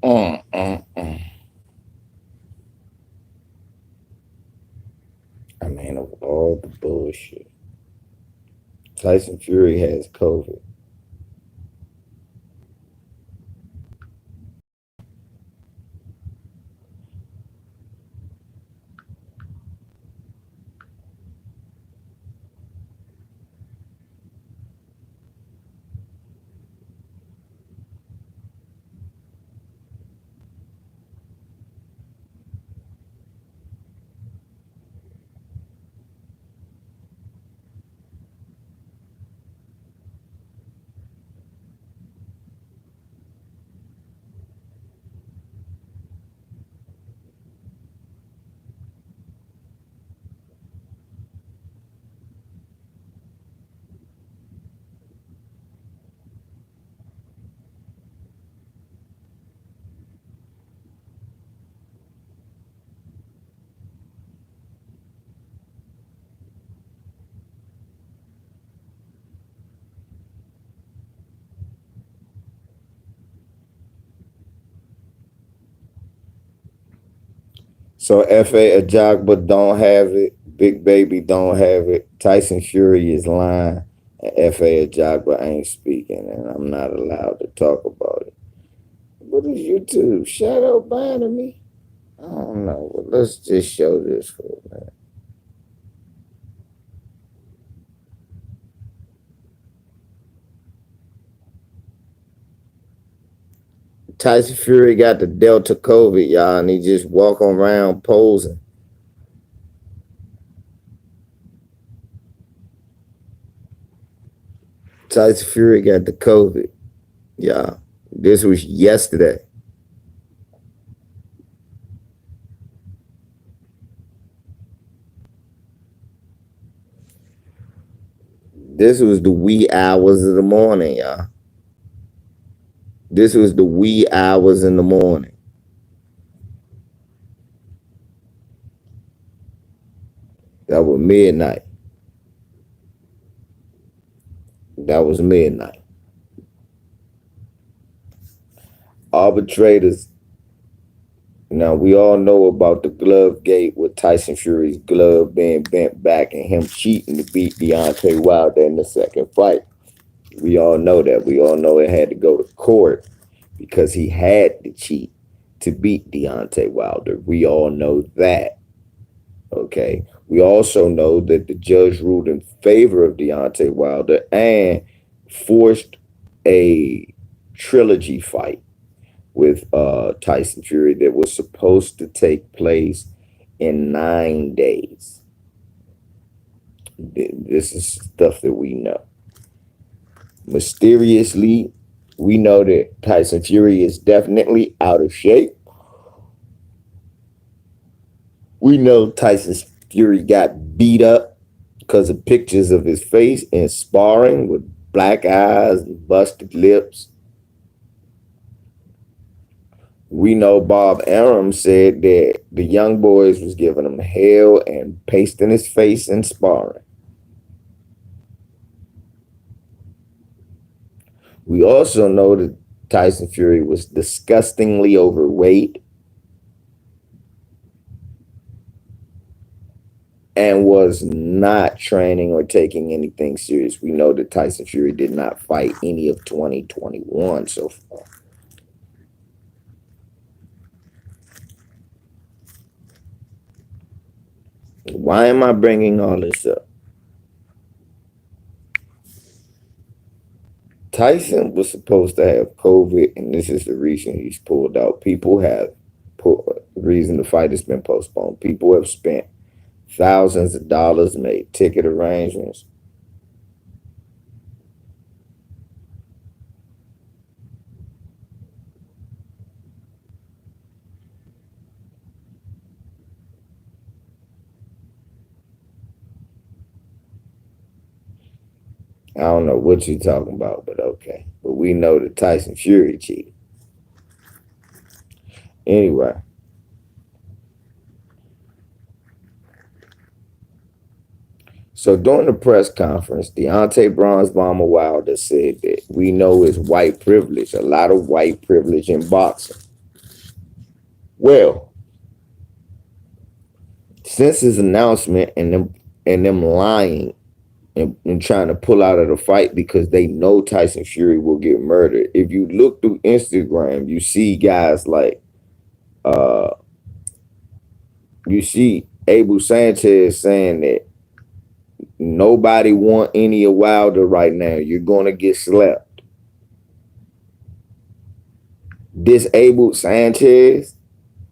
Mm, mm, mm. I mean, of all the bullshit, Tyson Fury has COVID. So F.A. Ajagba don't have it. Big Baby don't have it. Tyson Fury is lying. And F.A. Ajagba ain't speaking, and I'm not allowed to talk about it. What is YouTube? Shadow banning me? I don't know. Well, let's just show this for a minute. Tyson Fury got the Delta COVID, y'all, and he just walking around posing. Tyson Fury got the COVID, y'all. This was yesterday. This was the wee hours of the morning, y'all. This was the wee hours in the morning. That was midnight. That was midnight. Arbitrators. Now we all know about the glove gate with Tyson Fury's glove being bent back and him cheating to beat Deontay Wilder in the second fight. We all know that. We all know it had to go to court because he had to cheat to beat Deontay Wilder. We all know that. Okay. We also know that the judge ruled in favor of Deontay Wilder and forced a trilogy fight with Tyson Fury that was supposed to take place in 9 days. This is stuff that we know. Mysteriously, we know that Tyson Fury is definitely out of shape. We know Tyson Fury got beat up because of pictures of his face in sparring with black eyes and busted lips. We know Bob Arum said that the young boys was giving him hell and pasting his face in sparring. We also know that Tyson Fury was disgustingly overweight and was not training or taking anything serious. We know that Tyson Fury did not fight any of 2021 so far. Why am I bringing all this up? Tyson was supposed to have COVID, and this is the reason he's pulled out. People have the reason the fight has been postponed. People have spent thousands of dollars, made ticket arrangements. I don't know what you're talking about, but okay. But we know that Tyson Fury cheated. Anyway, so during the press conference, Deontay Bronze Bomber Wilder said that we know it's white privilege, a lot of white privilege in boxing. Well, since his announcement and them lying and trying to pull out of the fight because they know Tyson Fury will get murdered. If you look through Instagram, you see guys like uh you see Abel Sanchez saying that nobody want any of Wilder right now. You're gonna get slept. Disabled Sanchez.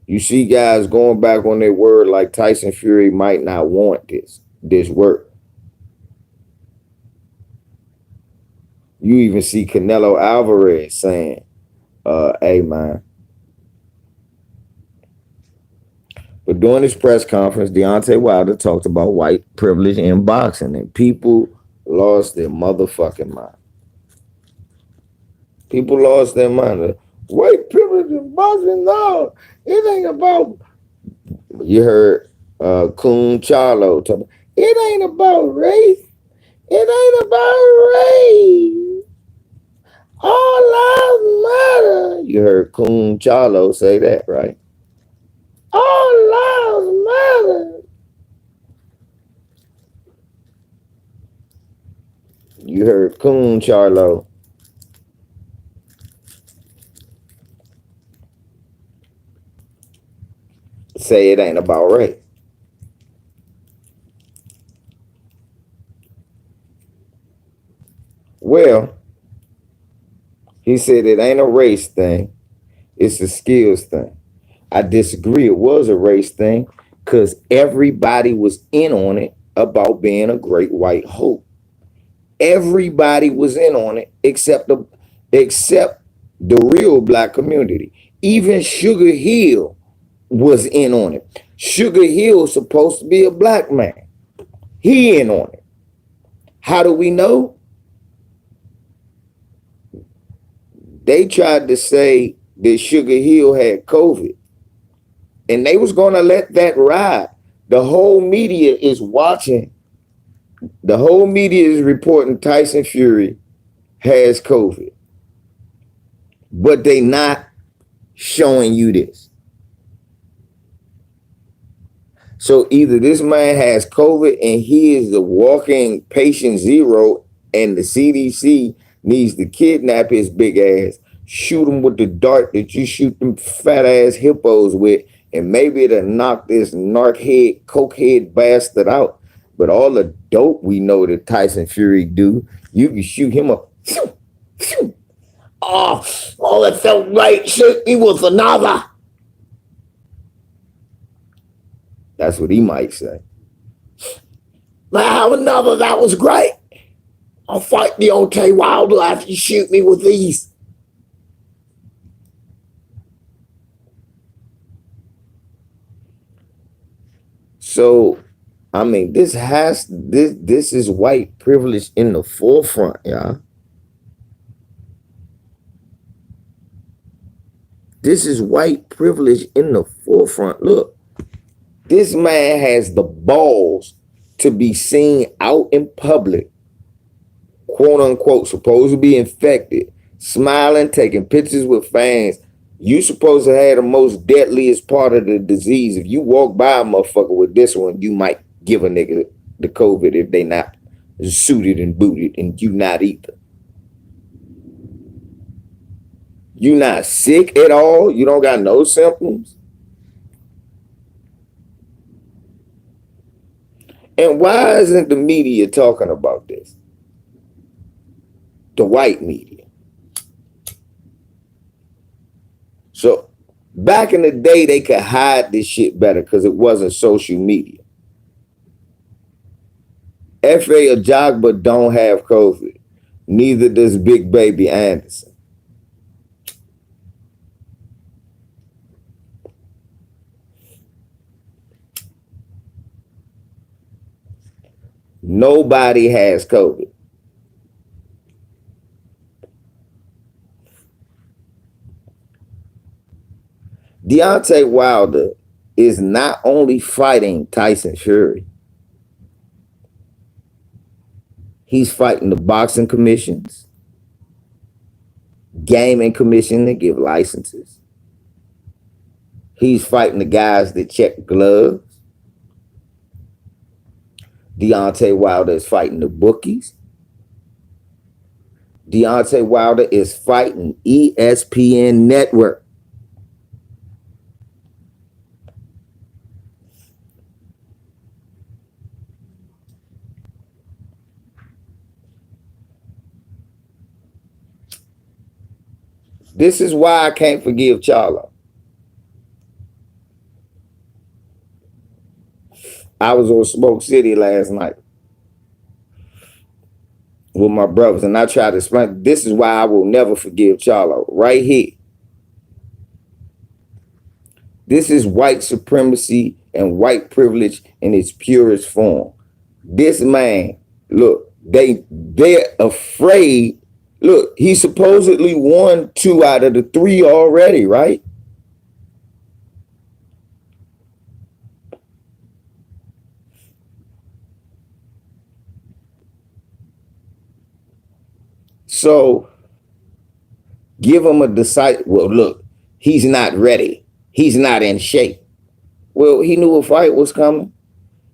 You see guys going back on their word like Tyson Fury might not want this work. You even see Canelo Alvarez saying, hey man. But during this press conference, Deontay Wilder talked about white privilege in boxing, and people lost their motherfucking mind. People lost their mind. White privilege in boxing, no, it ain't about. You heard Coon Charlo talk. It ain't about race. It ain't about race. All lives matter. You heard Coon Charlo say that, right? All lives matter. You heard Coon Charlo say it ain't about race. Well, he said it ain't a race thing, it's a skills thing. I disagree. It was a race thing because everybody was in on it about being a great white hope. Everybody was in on it except the real black community. Even Sugar Hill was in on it. Sugar Hill supposed to be a black man. He in on it. How do we know? They tried to say that Sugar Hill had COVID, and they was going to let that ride. The whole media is watching. The whole media is reporting Tyson Fury has COVID, but they not showing you this. So either this man has COVID and he is the walking patient zero, and the CDC needs to kidnap his big ass, shoot him with the dart that you shoot them fat ass hippos with, and maybe it'll knock this narc head, coke head bastard out. But all the dope we know that Tyson Fury do, you can shoot him up. Oh, it felt right. Shoot me with another. That's what he might say. Man, have another. That was great. I'll fight Deontay Wilder after you shoot me with these. So, I mean, this is white privilege in the forefront, y'all. This is white privilege in the forefront. Look, this man has the balls to be seen out in public, quote unquote, supposed to be infected, smiling, taking pictures with fans. You supposed to have the most deadliest part of the disease. If you walk by a motherfucker with this one, you might give a nigga the COVID if they not suited and booted, and you not either. You not sick at all. You don't got no symptoms. And why isn't the media talking about this? The white media. So back in the day, they could hide this shit better because it wasn't social media. F.A. Ajagba don't have COVID. Neither does Big Baby Anderson. Nobody has COVID. Deontay Wilder is not only fighting Tyson Fury, he's fighting the boxing commissions, gaming commission that give licenses. He's fighting the guys that check gloves. Deontay Wilder is fighting the bookies. Deontay Wilder is fighting ESPN Network. This is why I can't forgive Charlo. I was on Smoke City last night with my brothers, and I tried to explain. This is why I will never forgive Charlo. Right here. This is white supremacy and white privilege in its purest form. This man, look, they're afraid. Look, he supposedly won 2 out of the 3 already, right? So give him a decisive. Well, look, he's not ready. He's not in shape. Well, he knew a fight was coming.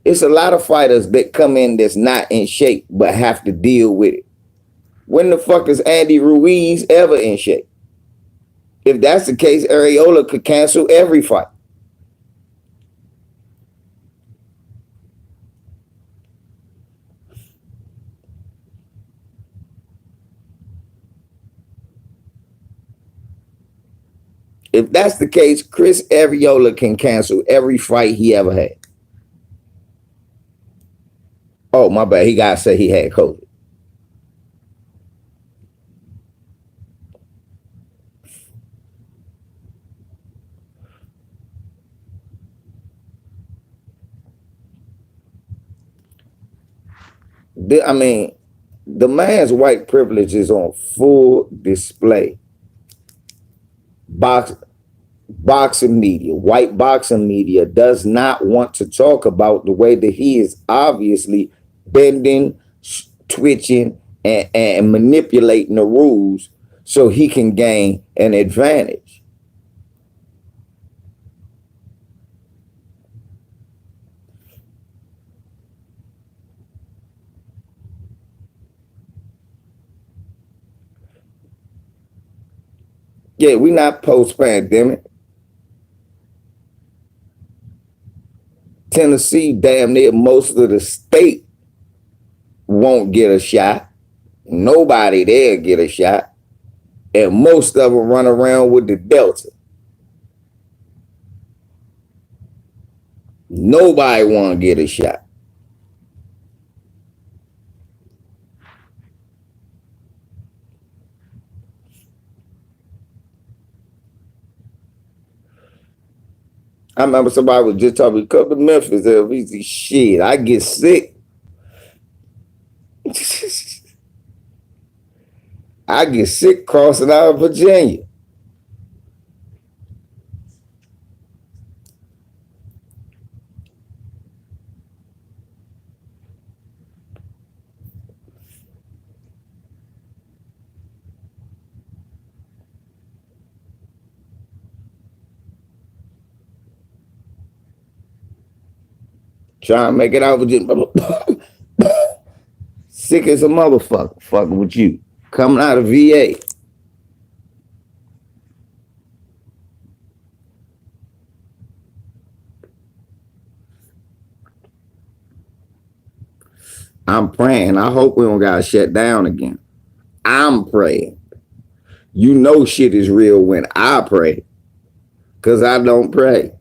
It's a lot of fighters that come in that's not in shape but have to deal with it. When the fuck is Andy Ruiz ever in shape? If that's the case, Areola could cancel every fight. If that's the case, Chris Areola can cancel every fight he ever had. Oh, my bad. He got to say he had COVID. I mean, the man's white privilege is on full display. Boxing media, white boxing media does not want to talk about the way that he is obviously bending, twitching, and manipulating the rules so he can gain an advantage. Yeah, we not post-pandemic. Tennessee, damn near most of the state won't get a shot. Nobody there get a shot. And most of them run around with the Delta. Nobody want to get a shot. I remember somebody was just talking, come to Memphis, LVC. Shit, I get sick. I get sick crossing out of Virginia. Trying to make it out with Virginia. Sick as a motherfucker, fucking with you. Coming out of VA. I'm praying. I hope we don't got shut down again. I'm praying. You know shit is real when I pray. Because I don't pray.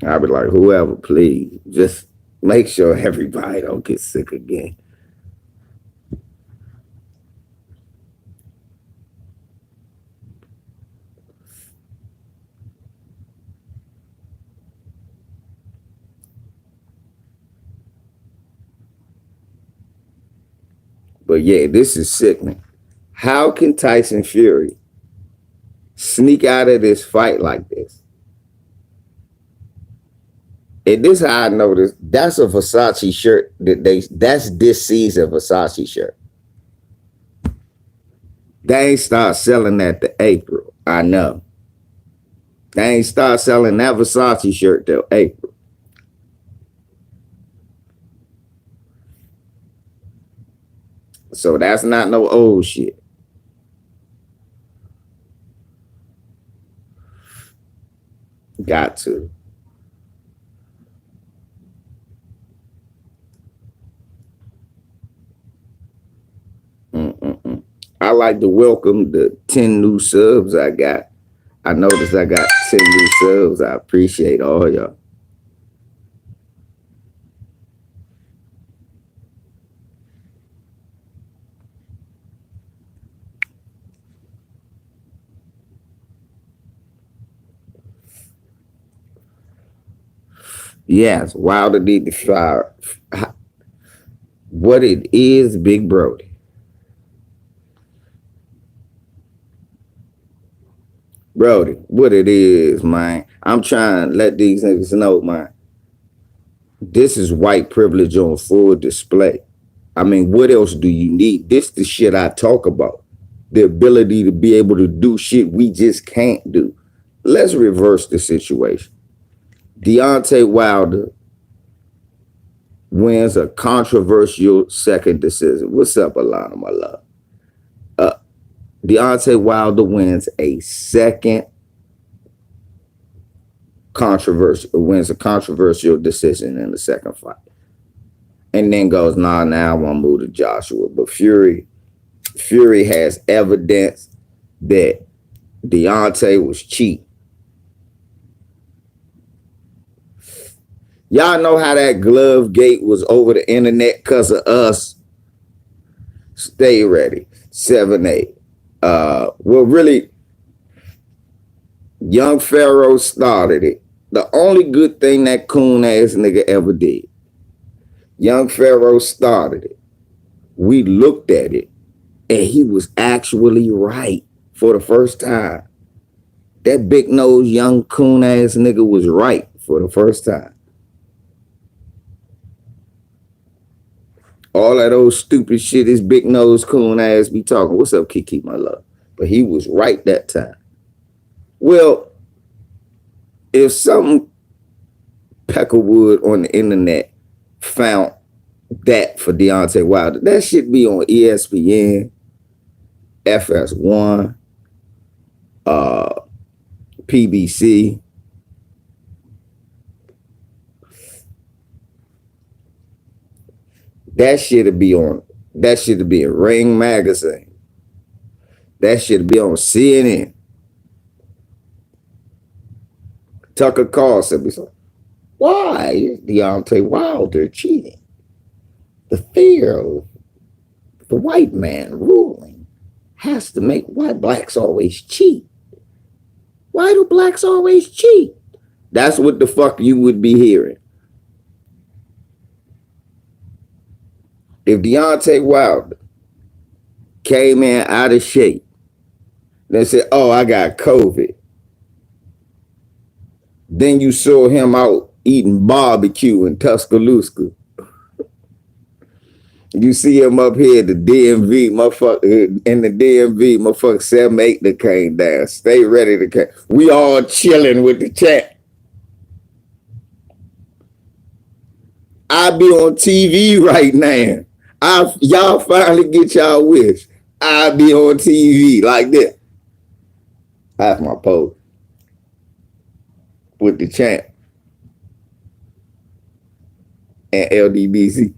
I'll be like, whoever, please, just make sure everybody don't get sick again. But yeah, this is sickening. How can Tyson Fury sneak out of this fight like this? And this is how I know this. That's a Versace shirt that's this season Versace shirt. They ain't start selling that to April. I know. They ain't start selling that Versace shirt till April. So that's not no old shit. Got to. Mm-mm-mm. I like to welcome the 10 new subs I got. I noticed I got 10 new subs. I appreciate all y'all. Yes, Wilder need to fire. What it is, Big Brody. Brody, what it is, man. I'm trying to let these niggas know, man. This is white privilege on full display. I mean, what else do you need? This the shit I talk about. The ability to be able to do shit we just can't do. Let's reverse the situation. Deontay Wilder wins a controversial second decision. What's up, Alana, my love? Uh, Deontay Wilder wins a second wins a controversial decision in the second fight. And then goes, nah, now I want to move to Joshua. But Fury has evidence that Deontay was cheating. Y'all know how that glove gate was over the internet because of us. Stay ready. 7-8. Well, really, Young Pharaoh started it. The only good thing that coon ass nigga ever did. Young Pharaoh started it. We looked at it, and he was actually right for the first time. That big nose young coon ass nigga was right for the first time. All of those stupid shit his big nose coon ass be talking. What's up, Kiki, my love? But he was right that time. Well, if some Peckerwood on the internet found that for Deontay Wilder, that should be on ESPN, FS1, PBC. That should be on. That should be in Ring Magazine. That should be on CNN. Tucker Carlson. Why is Deontay Wilder cheating? The fear of the white man ruling has to make why blacks always cheat. Why do blacks always cheat? That's what the fuck you would be hearing. If Deontay Wilder came in out of shape, they said, oh, I got COVID. Then you saw him out eating barbecue in Tuscaloosa. You see him up here at the DMV, motherfucker, in the DMV, motherfucker 7-8 that came down. Stay ready to come. We all chilling with the chat. I be on TV right now. Y'all finally get y'all wish. I be on TV like this. That's my post with the champ and LDBC.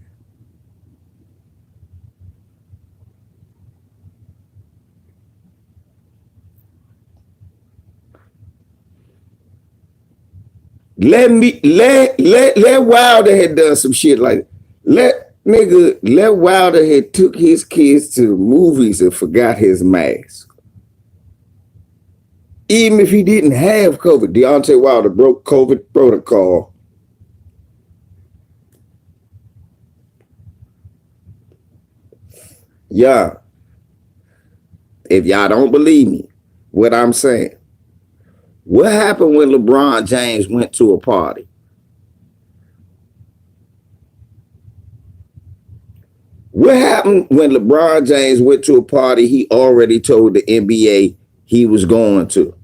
Let Wilder had done some shit like let Wilder had took his kids to movies and forgot his mask. Even if he didn't have COVID, Deontay Wilder broke COVID protocol. Yeah. If y'all don't believe me, what I'm saying, what happened when LeBron James went to a party? What happened when LeBron James went to a party he already told the NBA he was going to?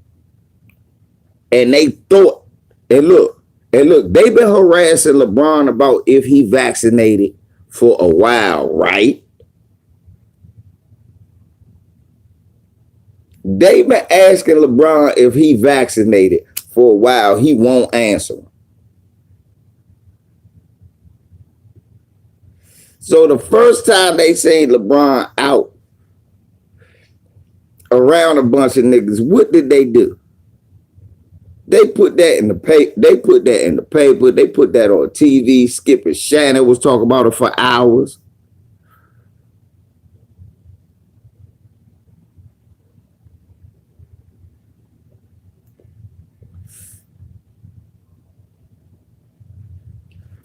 And they thought, and look, they've been harassing LeBron about if he vaccinated for a while, right? They've been asking LeBron if he vaccinated for a while. He won't answer. So the first time they seen LeBron out around a bunch of niggas, what did they do? They put that in the paper. They put that in the paper. They put that on TV. Skip and Shannon was talking about it for hours.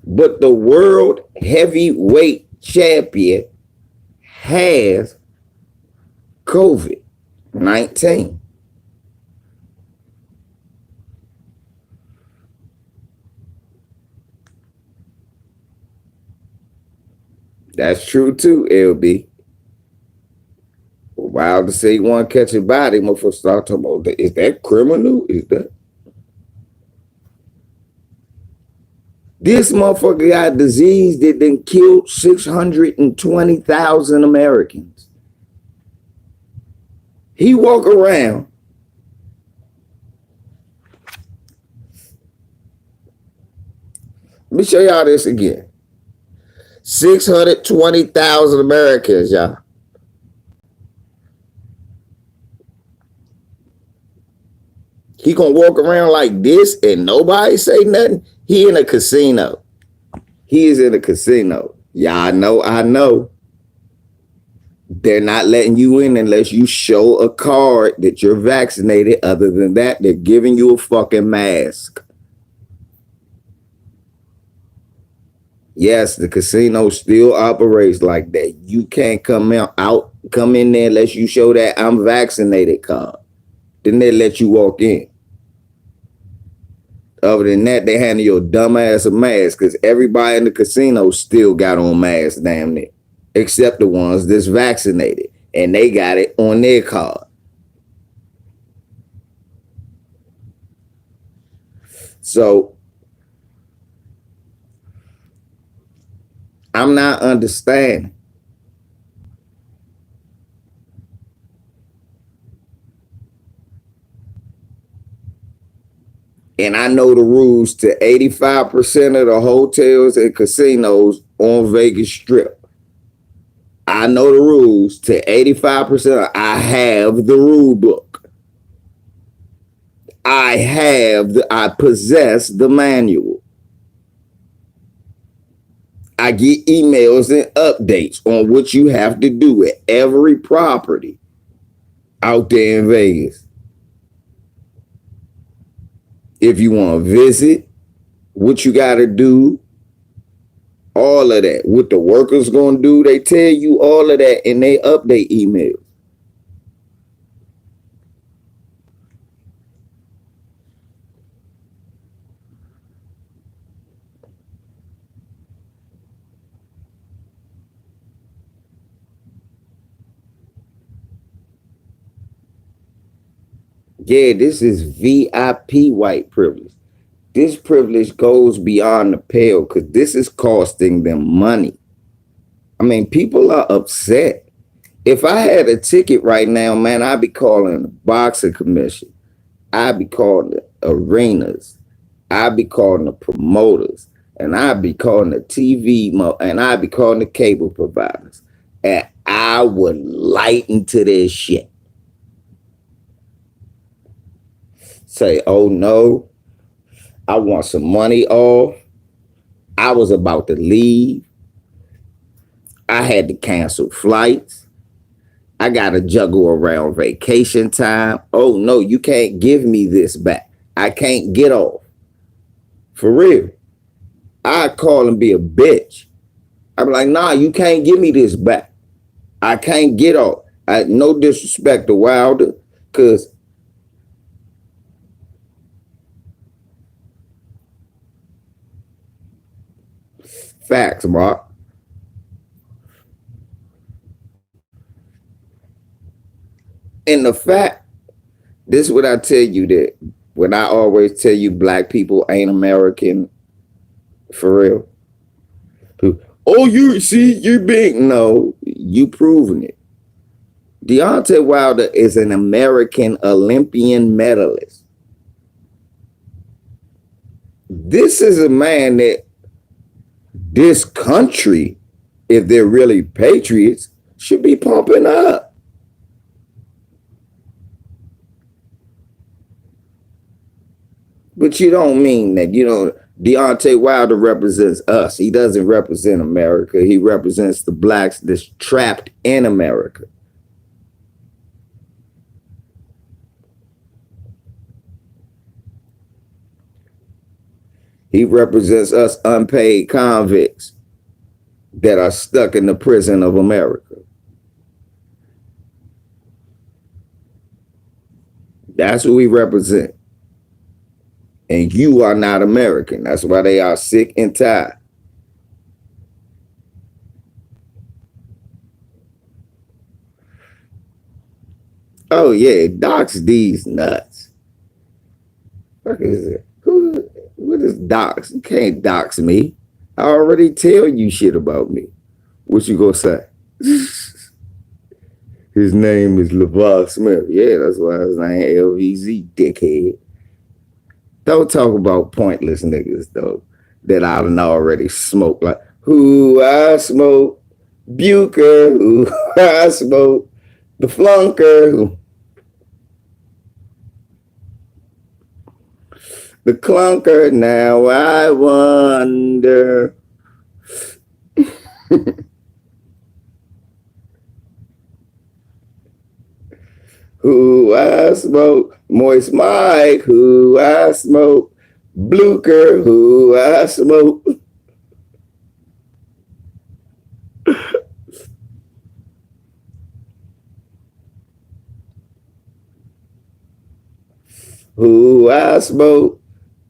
But the world heavyweight champion has COVID-19. That's true too, LB. Wild to say you want to catch a body, motherfucker start talking about that. Is that criminal? Is that? This motherfucker got a disease that then killed 620,000 Americans. He walk around. Let me show y'all this again. 620,000 Americans, y'all. He gonna walk around like this and nobody say nothing? He in a casino. He is in a casino. Yeah, I know. They're not letting you in unless you show a card that you're vaccinated. Other than that, they're giving you a fucking mask. Yes, the casino still operates like that. You can't come in there unless you show that I'm vaccinated card. Then they let you walk in. Other than that, they handle your dumb ass a mask because everybody in the casino still got on masks, damn it. Except the ones that's vaccinated. And they got it on their card. So I'm not understanding. And I know the rules to 85% of the hotels and casinos on Vegas Strip. I know the rules to 85%. I have the rule book. I possess the manual. I get emails and updates on what you have to do at every property out there in Vegas. If you want to visit, what you got to do, all of that. What the workers going to do, they tell you all of that in they update emails. Yeah, this is VIP white privilege. This privilege goes beyond the pale because this is costing them money. I mean, people are upset. If I had a ticket right now, man, I'd be calling the boxing commission. I'd be calling the arenas. I'd be calling the promoters. And I'd be calling the TV, and I'd be calling the cable providers. And I would lighten to this shit. Say, oh no, I want some money off. I was about to leave. I had to cancel flights. I got to juggle around vacation time. Oh no, you can't give me this back. I can't get off. For real. I call and be a bitch. I'm like, nah, you can't give me this back. I can't get off. No disrespect to Wilder, because facts, Mark. And the fact, this is what I tell you that when I always tell you black people ain't American for real. Oh, you see, you big. No, you proving it. Deontay Wilder is an American Olympian medalist. This is a man that this country, if they're really patriots, should be pumping up. But you don't mean that. You know, Deontay Wilder represents us. He doesn't represent America. He represents the blacks that's trapped in America. He represents us unpaid convicts that are stuck in the prison of America. That's who we represent. And you are not American. That's why they are sick and tired. Oh yeah, dox these nuts. What is it? What is dox? You can't dox me. I already tell you shit about me. What you gonna say? His name is LeVar Smith. Yeah, that's why his name LVZ, dickhead. Don't talk about pointless niggas though that I done already smoked. Like who I smoke, Bucher, who I smoke, the flunker, the clunker. Now I wonder. Who I smoke, Moist Mike, who I smoke, Blucher, who I smoke. Who I smoke,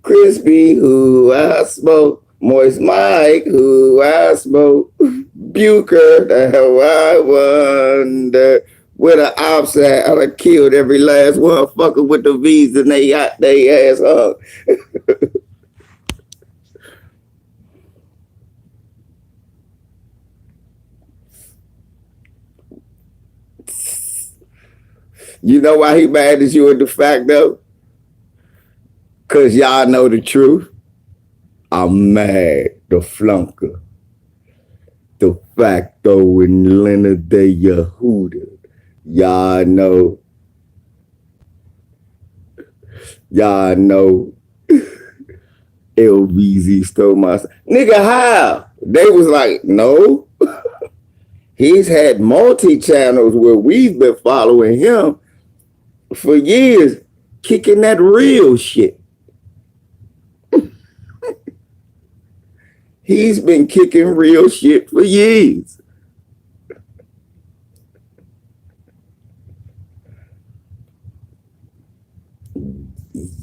Crispy, who I smoke, Moist Mike, who I smoke, Bucher, now I wonder where the ops at. I done killed every last motherfucker with the V's and they got their ass up. You know why he mad at you in the fact though? Cause y'all know the truth. I'm mad, the flunker, the facto in Leonard de Yehuda. Y'all know LVZ stole my nigga. How? They was like, no. He's had multi channels where we've been following him for years, kicking that real shit. He's been kicking real shit for years.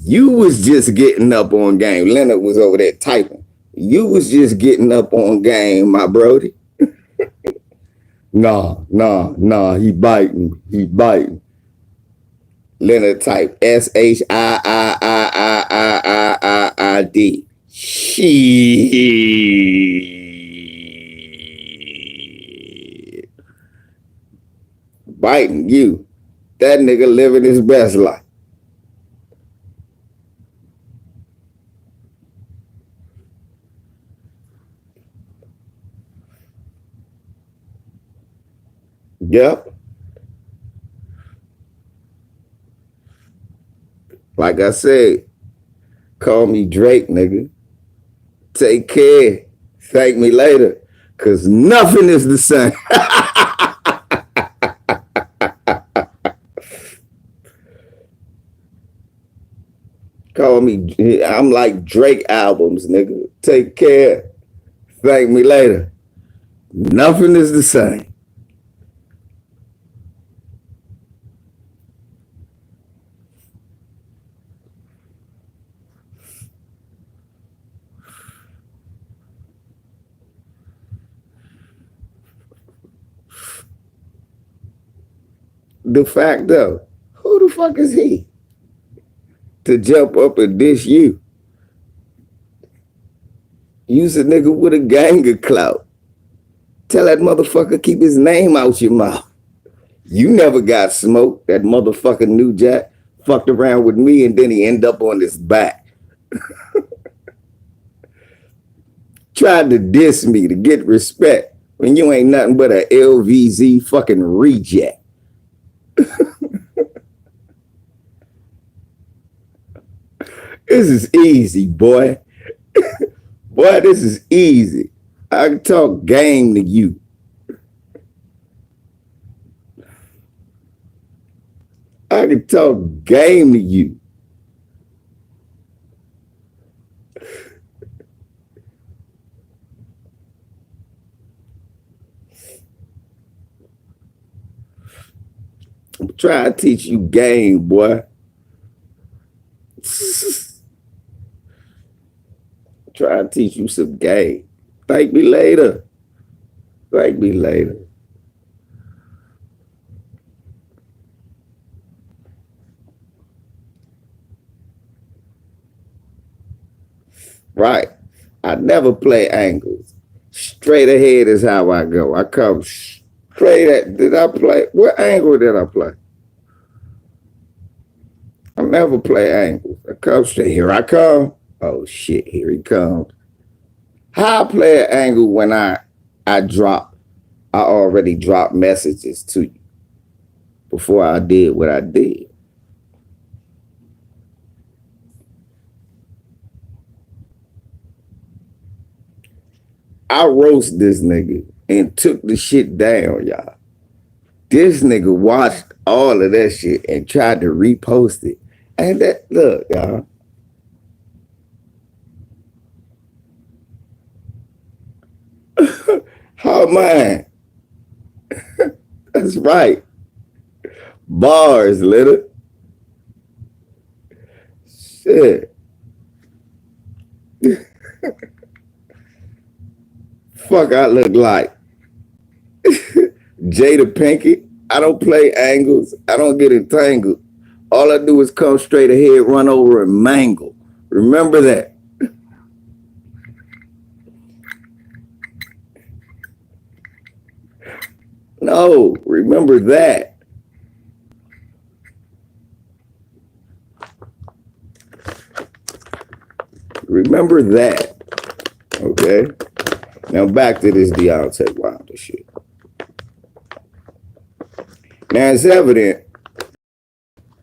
You was just getting up on game. Leonard was over there typing. You was just getting up on game, my brody. Nah. He biting. He biting. Leonard type SHIIIIIIIID. Shit. Biting you. That nigga living his best life. Yep. Like I said, call me Drake, nigga. Take care. Thank me later. Cause nothing is the same. Call me, I'm like Drake albums, nigga. Take care. Thank me later. Nothing is the same. de facto. Who the fuck is he to jump up and dish you? Use a nigga with a gang of clout. Tell that motherfucker keep his name out your mouth. You never got smoked. That motherfucker New Jack fucked around with me and then he ended up on his back. Tried to diss me to get respect when you ain't nothing but a LVZ fucking reject. This is easy, boy. Boy, this is easy. I can talk game to you. I can talk game to you. I'm trying to teach you game, boy. Try to teach you some game. Thank me later. Thank me later. Right. I never play angles. Straight ahead is how I go. I come straight at. Did I play? What angle did I play? I never play angles. I come straight. Here I come. Oh shit, here he comes. How I play an angle when I already dropped messages to you before I did what I did. I roast this nigga and took the shit down, y'all. This nigga watched all of that shit and tried to repost it. And that, look, y'all. How mine? That's right. Bars, little. Shit. Fuck I look like. Jada Pinkett. I don't play angles. I don't get entangled. All I do is come straight ahead, run over, and mangle. Remember that. No, remember that. Remember that. Okay? Now back to this Deontay Wilder shit. Now it's evident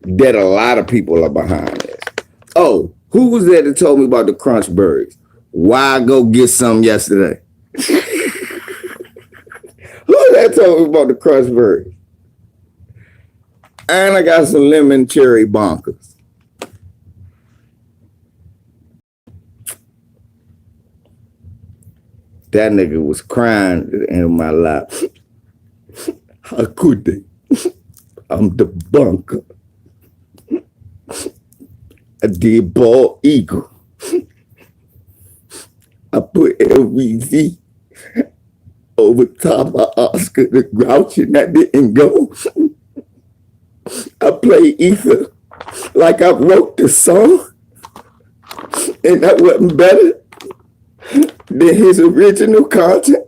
that a lot of people are behind this. Oh, who was there that told me about the crunch berries? Why go get some yesterday? Who was that told me about the crunch berries? And I got some lemon cherry bonkers. That nigga was crying in my lap. How could they? I'm the bunker. I did bald eagle. I put LVZ over top of Oscar the Grouch and that didn't go. I played Ether like I wrote the song and that wasn't better than his original content.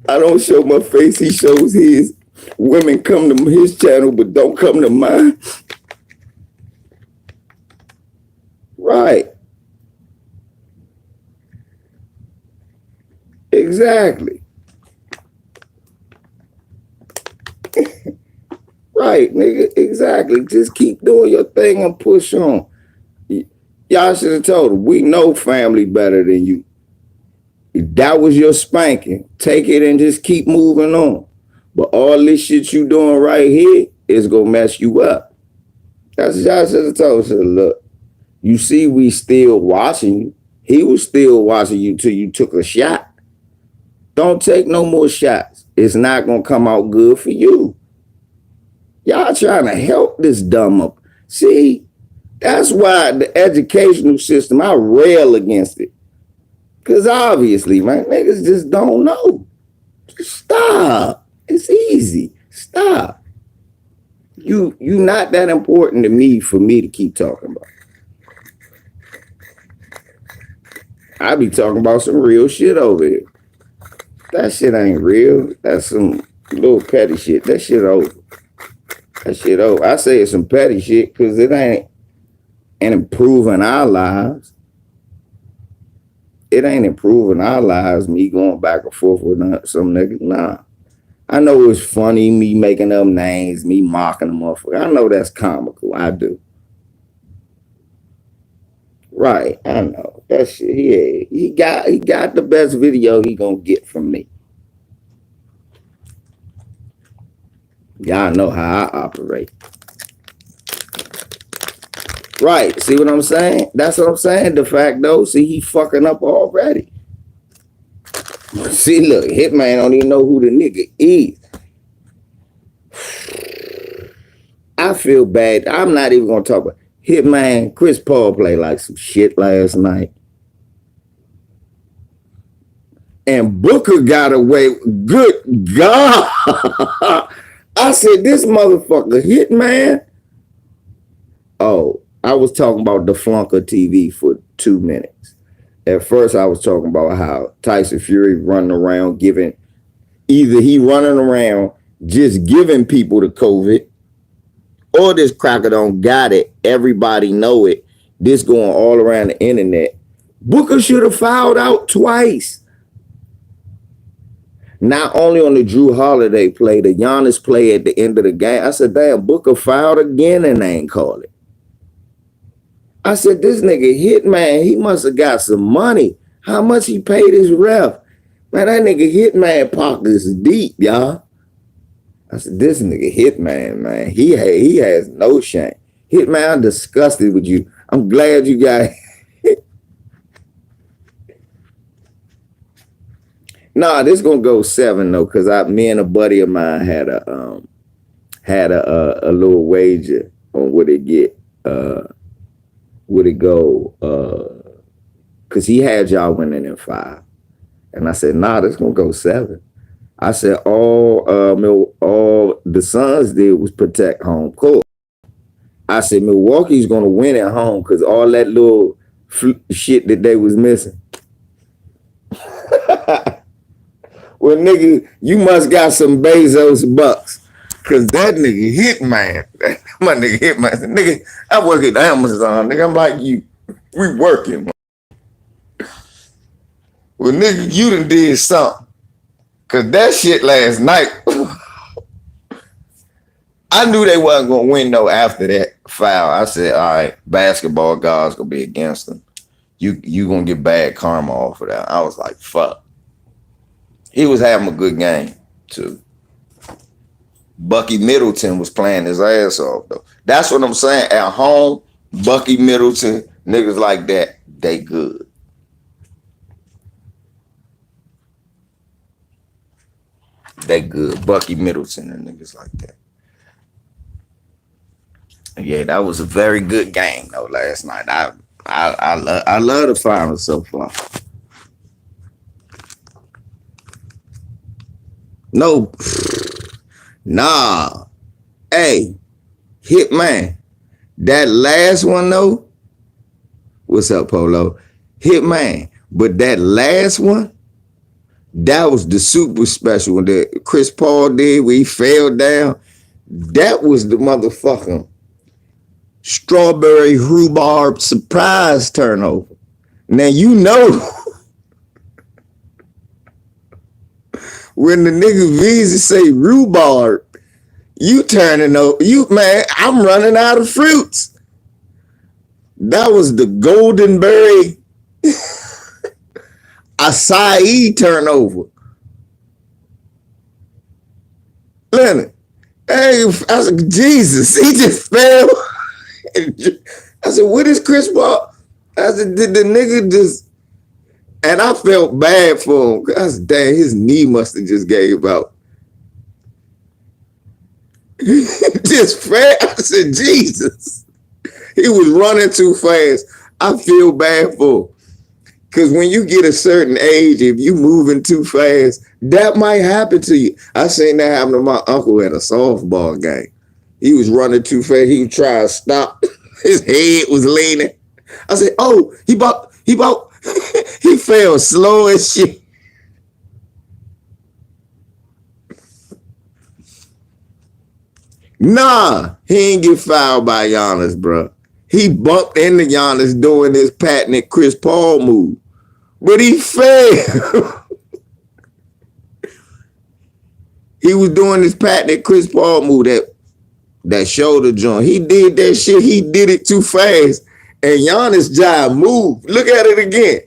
I don't show my face, he shows his. Women come to his channel, but don't come to mine. Right. Exactly. Right, nigga. Exactly. Just keep doing your thing and push on. Y'all should have told him, we know family better than you. If that was your spanking, take it and just keep moving on. But all this shit you doing right here is gonna mess you up. That's what y'all should have told him. Look, you see we still watching you. He was still watching you till you took a shot. Don't take no more shots. It's not gonna come out good for you. Y'all trying to help this dumb up. See, that's why the educational system, I rail against it. Because obviously, man, niggas just don't know. Stop. It's easy. Stop. You not that important to me for me to keep talking about. I be talking about some real shit over here. That shit ain't real. That's some little petty shit. That shit over. That shit over. I say it's some petty shit because it ain't improving our lives. It ain't improving our lives, me going back and forth with some nigga. Nah. I know it's funny, me making up names, me mocking them off. I know that's comical. I do. Right, I know. That shit, yeah. He got the best video he gonna get from me. Y'all know how I operate. Right. See what I'm saying? That's what I'm saying. The fact though, see, he fucking up already. See, look, Hitman don't even know who the nigga is. I feel bad. I'm not even gonna talk about Hitman. Chris Paul played like some shit last night. And Booker got away. Good God. I said, this motherfucker Hitman. Oh, I was talking about the Flunker TV for 2 minutes. At first, I was talking about how Tyson Fury running around giving, either he running around just giving people the COVID, or this cracker don't got it. Everybody know it. This going all around the internet. Booker should have fouled out twice. Not only on the Drew Holiday play, the Giannis play at the end of the game. I said, damn, Booker fouled again and they ain't call it. I said, this nigga Hitman, he must have got some money. How much he paid his ref? Man, that nigga Hitman pockets deep, y'all. I said, this nigga Hitman, man, he has no shame. Hitman, I'm disgusted with you. I'm glad you got Nah, this gonna go 7 though, cause me and a buddy of mine had a little wager on would it go cause he had y'all winning in 5. And I said, nah, this gonna go 7. I said all the Suns did was protect home court. I said Milwaukee's gonna win at home because all that little shit that they was missing. Well, nigga, you must got some Bezos bucks. Cause that nigga Hitman. My nigga Hitman. Nigga, I work at Amazon. Nigga, I'm like you. We working. Man. Well, nigga, you done did something. Cause that shit last night, I knew they wasn't gonna win though after that foul. I said, all right, basketball gods gonna be against them. You gonna get bad karma off of that. I was like, fuck. He was having a good game, too. Bucky Middleton was playing his ass off, though. That's what I'm saying. At home, Bucky Middleton, niggas like that, they good. They good. Bucky Middleton and niggas like that. Yeah, that was a very good game, though, last night. I love the finals so far. No, nah. Hey, Hitman. That last one though. What's up, Polo? Hitman. But that last one, that was the super special one that Chris Paul did where he fell down. That was the motherfucking strawberry rhubarb surprise turnover. Now you know. When the nigga Visa say rhubarb, you turning over. Man, I'm running out of fruits. That was the golden berry acai turnover. Leonard, hey, I said, Jesus, he just fell. I said, what is Chris Paul? I said, did the nigga just... And I felt bad for him. I said, damn, his knee must have just gave out. Just fast. I said, Jesus. He was running too fast. I feel bad for him. Cause when you get a certain age, if you moving too fast, that might happen to you. I seen that happen to my uncle at a softball game. He was running too fast. He was trying to stop. His head was leaning. I said, "Oh, he fell slow as shit." Nah, he ain't get fouled by Giannis, bro. He bumped into Giannis doing this patented Chris Paul move, but he fell. He was doing this patented Chris Paul move, that shoulder joint. He did that shit. He did it too fast, and Giannis job moved. Look at it again.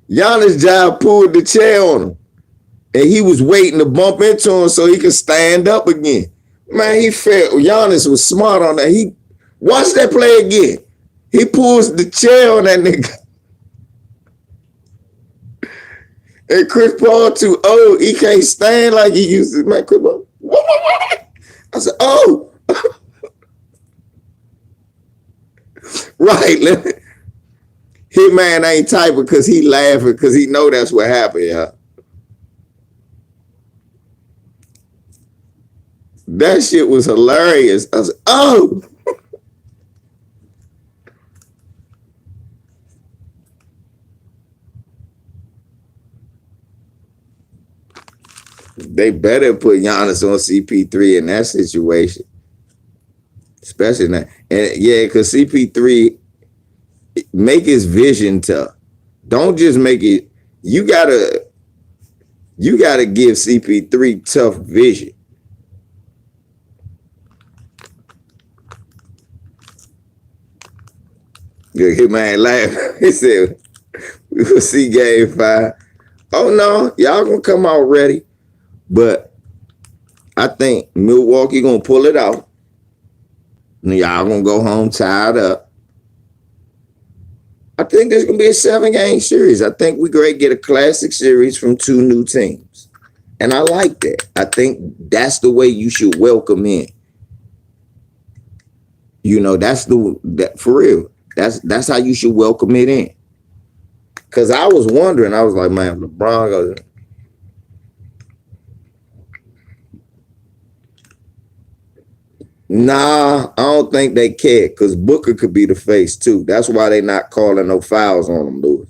Giannis job pulled the chair on him, and he was waiting to bump into him so he could stand up again. Man, he fell. Giannis was smart on that. He watch that play again. He pulls the chair on that nigga. And Chris Paul too old. He can't stand like he used to. Man, Chris Paul. I said, oh. Right. Hitman ain't typing because he laughing because he know that's what happened, y'all. That shit was hilarious. I said, oh. They better put Giannis on CP3 in that situation. Especially now. And yeah, because CP3 make his vision tough. Don't just make it. You gotta give CP3 tough vision. Good man laugh. He said, "We will see game 5." Oh no, y'all gonna come out ready, but I think Milwaukee gonna pull it out. And y'all gonna go home tied up. I think there's gonna be a 7-game series. I think we're gonna get a classic series from 2 new teams, and I like that. I think that's the way you should welcome in. You know, that for real. That's how you should welcome it in. Cause I was wondering, I was like, man, LeBron goes. Nah, I don't think they care because Booker could be the face too. That's why they not calling no fouls on him, Lewis.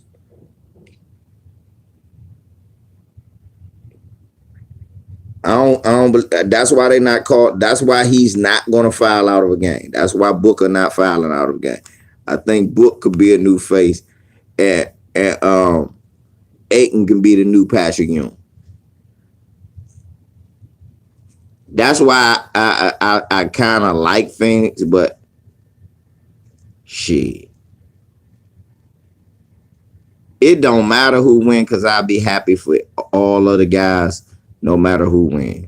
I don't. That's why they not called. That's why he's not going to foul out of a game. That's why Booker not fouling out of a game. I think Book could be a new face, and Aiton can be the new Patrick Ewing. That's why I kind of like Phoenix, but shit, it don't matter who win because I'll be happy for all of the guys, no matter who wins.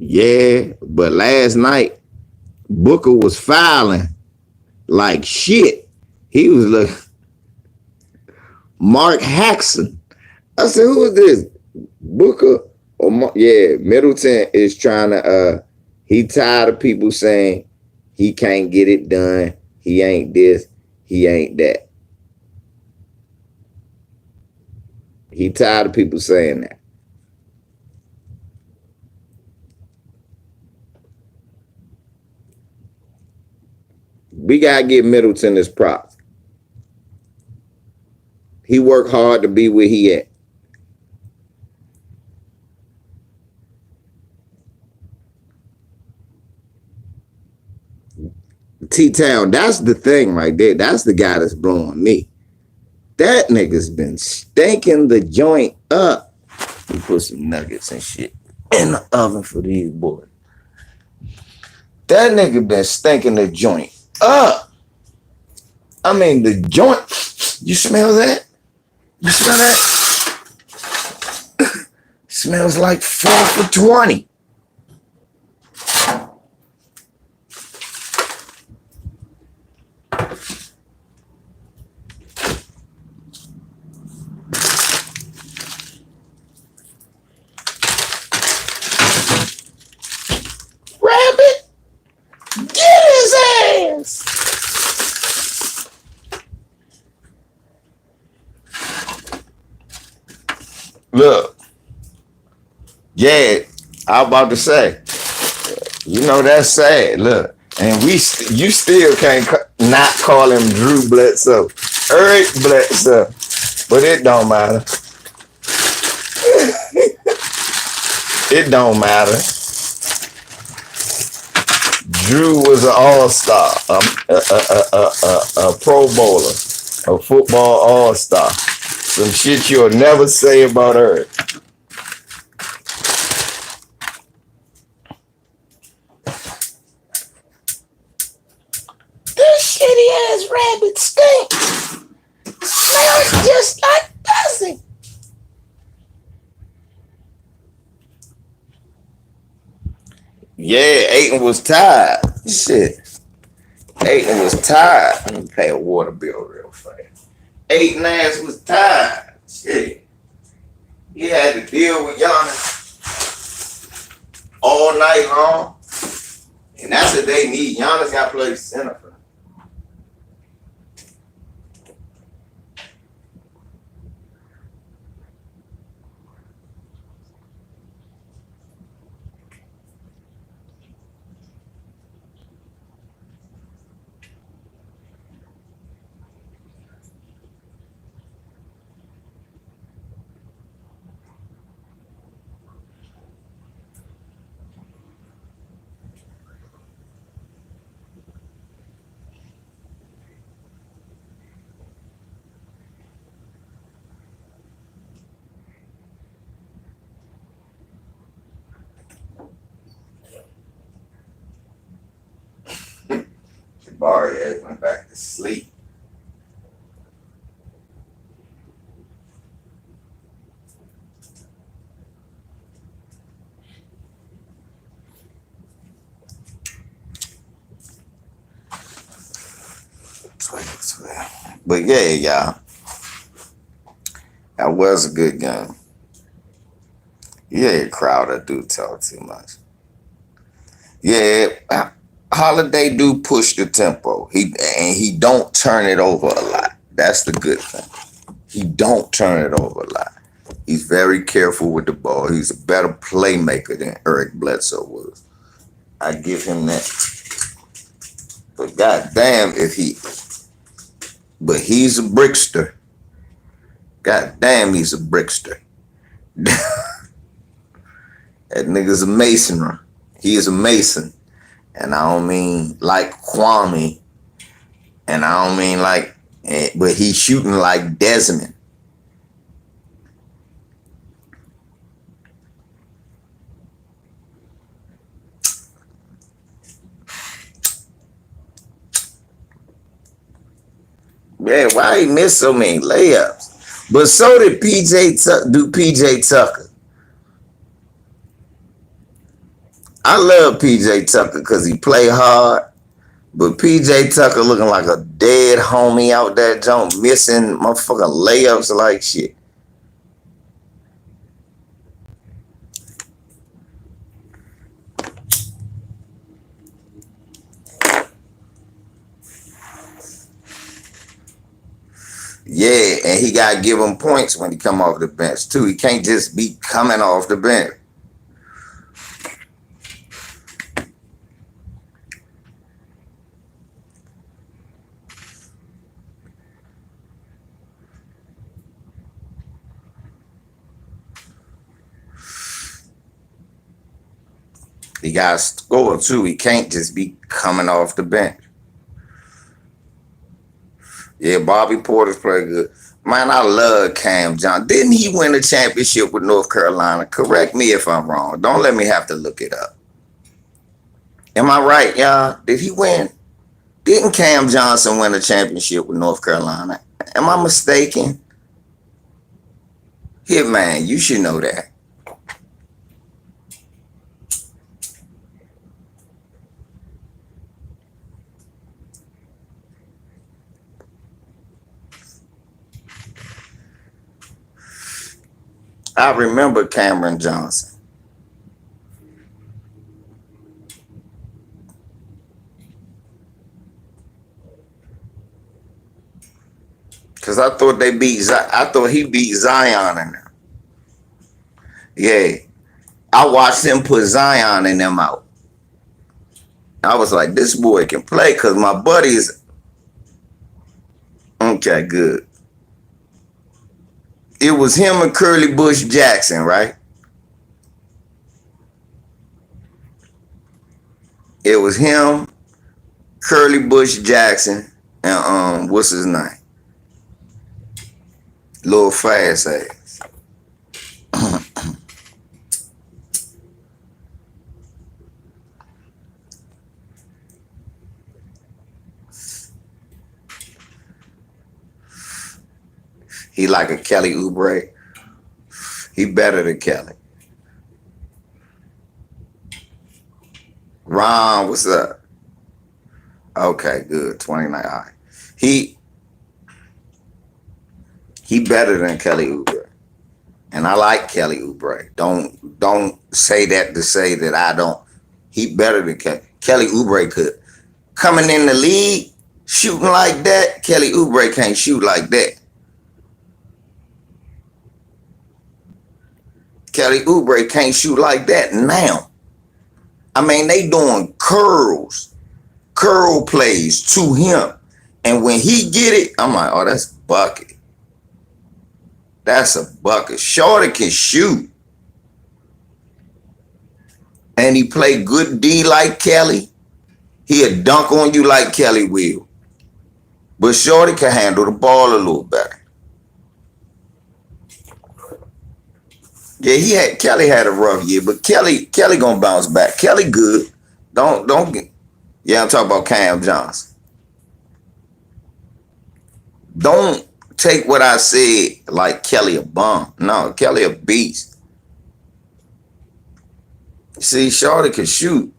Yeah, but last night Booker was fouling like shit. He was like Mark Jackson. I said, who is this? Booker or yeah, Middleton is trying to he tired of people saying he can't get it done. He ain't this, he ain't that. He tired of people saying that. We gotta give Middleton his props. He worked hard to be where he at. T-Town, that's the thing right there. That's the guy that's blowing me. That nigga's been stinking the joint up. He put some nuggets and shit in the oven for these boys. That nigga been stinking the joint up. I mean, the joint. You smell that? You smell that? Smells like 4 for $20. Look, yeah, I was about to say, that's sad. Look, and you still can't not call him Drew Bledsoe, Eric Bledsoe, but it don't matter. It don't matter. Drew was an all-star, a Pro Bowler, a football all-star. Some shit you'll never say about Eric. This shitty ass rabbit stink. Smells just like pussy. Yeah, Aiton was tired. Shit. Aiton was tired. Let me pay a water bill real fast. Aiton ass was tired. Shit. He had to deal with Giannis all night long. And that's what they need. Giannis got to play center for them. Jabari ass went back to sleep. But yeah, y'all. That was a good game. Yeah, Crowder do talk too much. Yeah, Holiday do push the tempo. He don't turn it over a lot. That's the good thing. He don't turn it over a lot. He's very careful with the ball. He's a better playmaker than Eric Bledsoe was. I give him that. But goddamn, but he's a brickster. Goddamn, he's a brickster. That nigga's a masonry. He is a mason. And I don't mean like Kwame. And I don't mean like, but he's shooting like Desmond. Yeah, why he missed so many layups? But so did PJ Tucker. I love PJ Tucker because he play hard. But PJ Tucker looking like a dead homie out there, John, missing motherfucking layups like shit. Yeah, and he got to give him points when he come off the bench, too. He can't just be coming off the bench. He got to score, too. He can't just be coming off the bench. Yeah, Bobby Porter's pretty good. Man, I love Cam Johnson. Didn't he win a championship with North Carolina? Correct me if I'm wrong. Don't let me have to look it up. Am I right, y'all? Did he win? Didn't Cam Johnson win a championship with North Carolina? Am I mistaken? Hitman, you should know that. I remember Cameron Johnson. Cause I thought they beat. I thought he beat Zion in there. Yeah, I watched him put Zion in them out. I was like, this boy can play. Cause my buddies. Okay, good. It was him and Curly Bush Jackson, right? It was him, Curly Bush Jackson, and what's his name? Little fast ass. He like a Kelly Oubre. He better than Kelly. Ron, what's up? Okay, good. 29. All right. He he better than Kelly Oubre. And I like Kelly Oubre. Don't say that to say that I don't. He better than Kelly. Kelly Oubre could. Coming in the league, shooting like that, Kelly Oubre can't shoot like that. Kelly Oubre can't shoot like that now. I mean, they doing curl plays to him. And when he get it, I'm like, oh, that's bucket. That's a bucket. Shorty can shoot. And he play good D like Kelly. He'll dunk on you like Kelly will. But Shorty can handle the ball a little better. Yeah, Kelly had a rough year, but Kelly gonna bounce back. Kelly good. Don't get. Yeah, I'm talking about Cam Johnson. Don't take what I said like Kelly a bum. No, Kelly a beast. See, Shorty can shoot.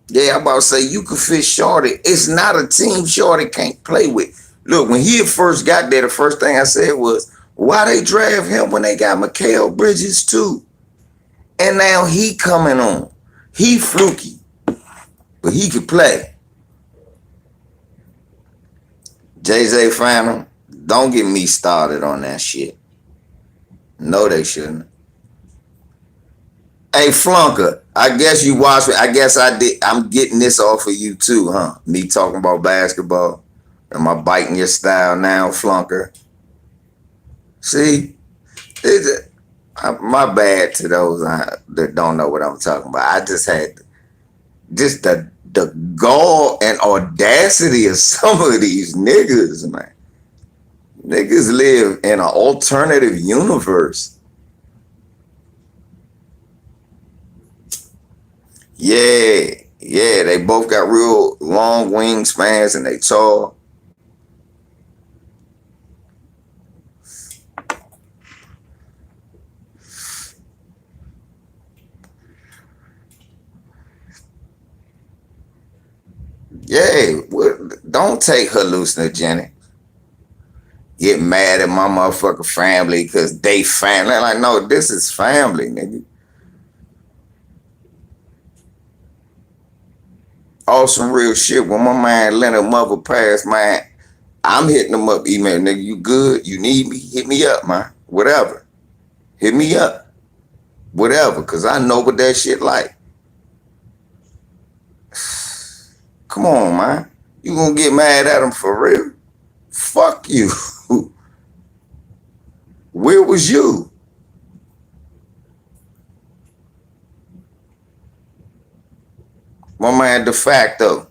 Yeah, I'm about to say you could fit Shorty. It's not a team Shorty can't play with. Look, when he first got there, the first thing I said was, why they draft him when they got Mikal Bridges too? And now he coming on. He fluky, but he could play. JJ Phantom, don't get me started on that shit. No, they shouldn't. Hey, Flunker, I guess you watched me. I guess I did. I'm getting this off of you too, huh? Me talking about basketball. Am I biting your style now, Flunker? See? My bad to those that don't know what I'm talking about. I just had just the gall and audacity of some of these niggas, man. Niggas live in an alternative universe. Yeah, they both got real long wingspans and they tall. Yeah, don't take hallucinogenic. Get mad at my motherfucking family because they family. Like, no, this is family, nigga. Awesome real shit. When my man Leonard mother passed, man, I'm hitting them up, email, nigga, you good? You need me? Hit me up, man. Whatever. Hit me up. Whatever, because I know what that shit like. Come on, man. You gonna get mad at him for real? Fuck you. Where was you? My man De Facto.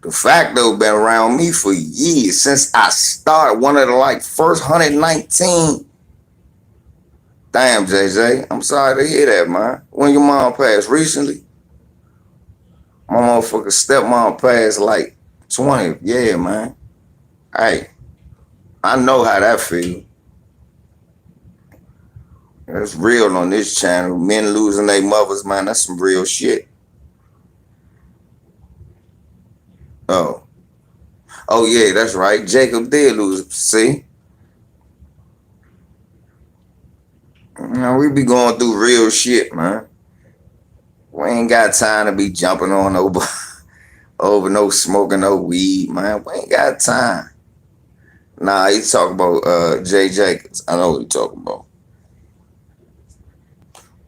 De Facto been around me for years since I started. One of the like first 119. Damn, JJ. I'm sorry to hear that, man. When your mom passed recently? My motherfucking stepmom passed like 20. Yeah, man. Hey, I know how that feel. That's real on this channel. Men losing their mothers, man. That's some real shit. Oh. Oh, yeah, that's right. Jacob did lose. See? Now, we be going through real shit, man. We ain't got time to be jumping on over no smoking no weed, man. We ain't got time. Nah, he talking about Jay Jacobs. I know what he talking about.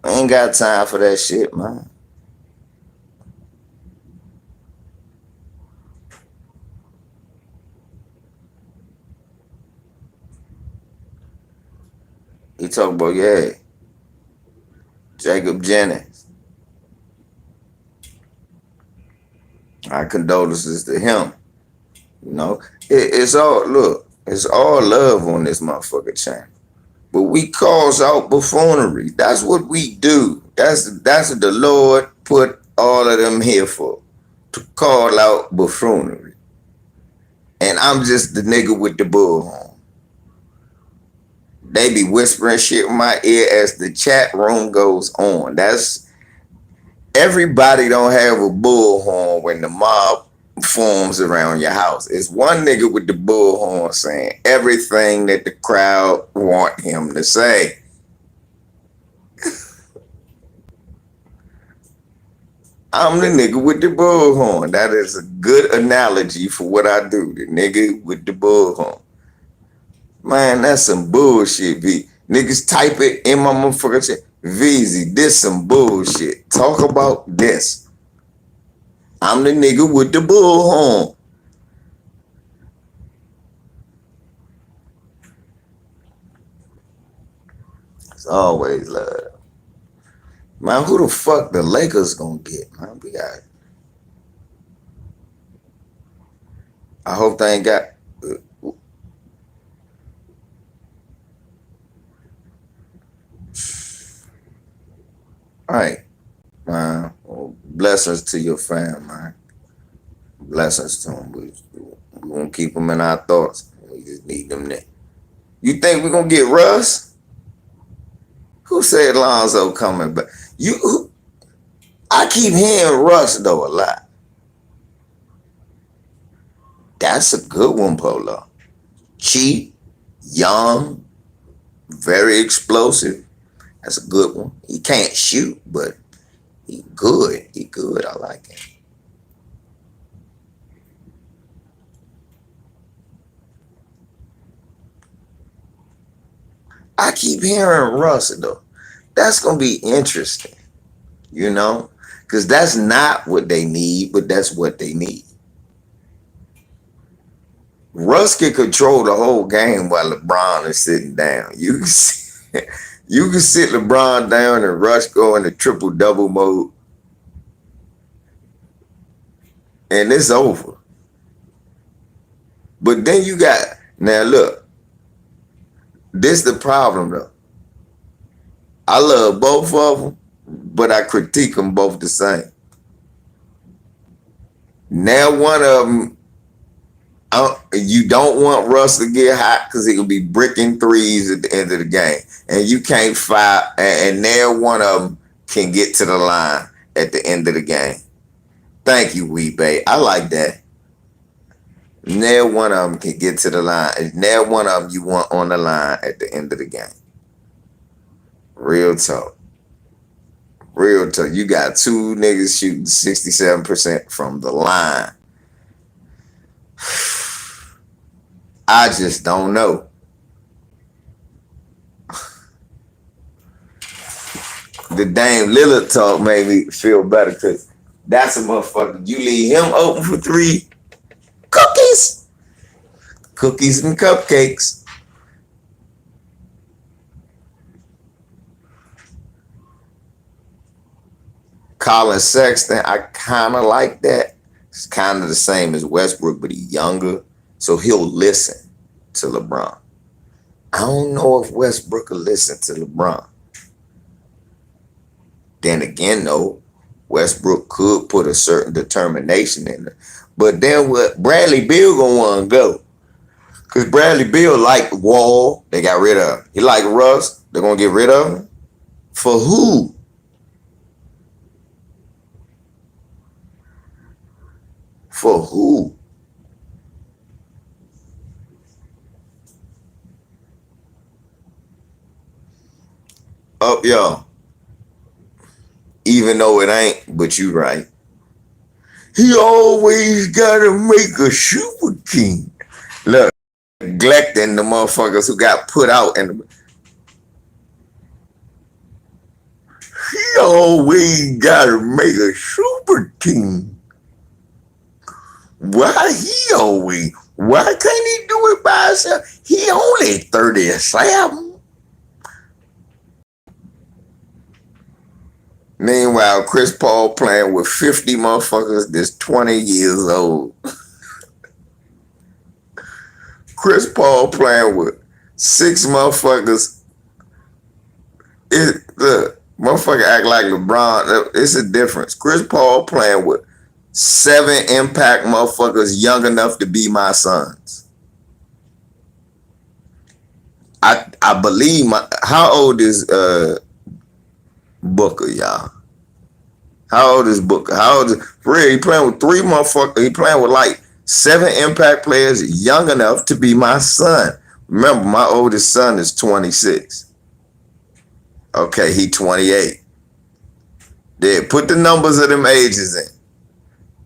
We ain't got time for that shit, man. He talking about, yeah, Jacob Jennings. Our condolences to him. You know, it's all look, it's all love on this motherfucker channel. But we calls out buffoonery. That's what we do. That's what the Lord put all of them here for. To call out buffoonery. And I'm just the nigga with the bullhorn. They be whispering shit in my ear as the chat room goes on. That's everybody don't have a bullhorn when the mob forms around your house. It's one nigga with the bullhorn saying everything that the crowd want him to say. I'm the nigga with the bullhorn. That is a good analogy for what I do. The nigga with the bullhorn. Man, that's some bullshit, V. Niggas type it in my motherfucking shit. VZ, this some bullshit. Talk about this. I'm the nigga with the bullhorn. It's always love. Man, who the fuck the Lakers gonna get, man? We got. I hope they ain't got. All right, man. Well, blessings to your fam, man. Blessings to them. We gonna keep them in our thoughts. We just need them there. You think we gonna get Russ? Who said Lonzo coming back? I keep hearing Russ though a lot. That's a good one, Polo. Cheap, young, very explosive. That's a good one. He can't shoot, but he good. He good. I like him. I keep hearing Russ though. That's gonna be interesting, you know, because that's not what they need, but that's what they need. Russ can control the whole game while LeBron is sitting down. You can sit LeBron down and Russ go into triple double mode, and it's over. But then you got now look, this the problem though. I love both of them, but I critique them both the same. Now one of them, you don't want Russ to get hot because he will be bricking threes at the end of the game, and you can't fire. And now one of them can get to the line at the end of the game. Thank you, Weebay. I like that. Now one of them can get to the line. Now one of them you want on the line at the end of the game. Real talk. Real talk. You got two niggas shooting 67% from the line. I just don't know. The Dame Lillard talk made me feel better because that's a motherfucker. You leave him open for three cookies. Cookies and cupcakes. Colin Sexton, I kind of like that. It's kind of the same as Westbrook, but he's younger. So he'll listen to LeBron. I don't know if Westbrook will listen to LeBron. Then again, though, Westbrook could put a certain determination in it. But then what Bradley Beal gonna want to go. Because Bradley Beal like Wall, they got rid of him. He like Russ, they're gonna get rid of him. For who? For who? Up y'all. Even though it ain't, but you right. He always gotta make a super team. Look, neglecting the motherfuckers who got put out, and he always gotta make a super team. Why he always? Why can't he do it by himself? He only 37. Meanwhile, Chris Paul playing with 50 motherfuckers that's 20 years old. Chris Paul playing with 6 motherfuckers. The motherfucker act like LeBron. It's a difference. Chris Paul playing with 7 impact motherfuckers young enough to be my sons. I believe how old is Booker, y'all? How old is Booker? How old is for real? He playing with 3 motherfuckers. He playing with like 7 impact players young enough to be my son. Remember, my oldest son is 26. Okay, he 28. There, put the numbers of them ages in.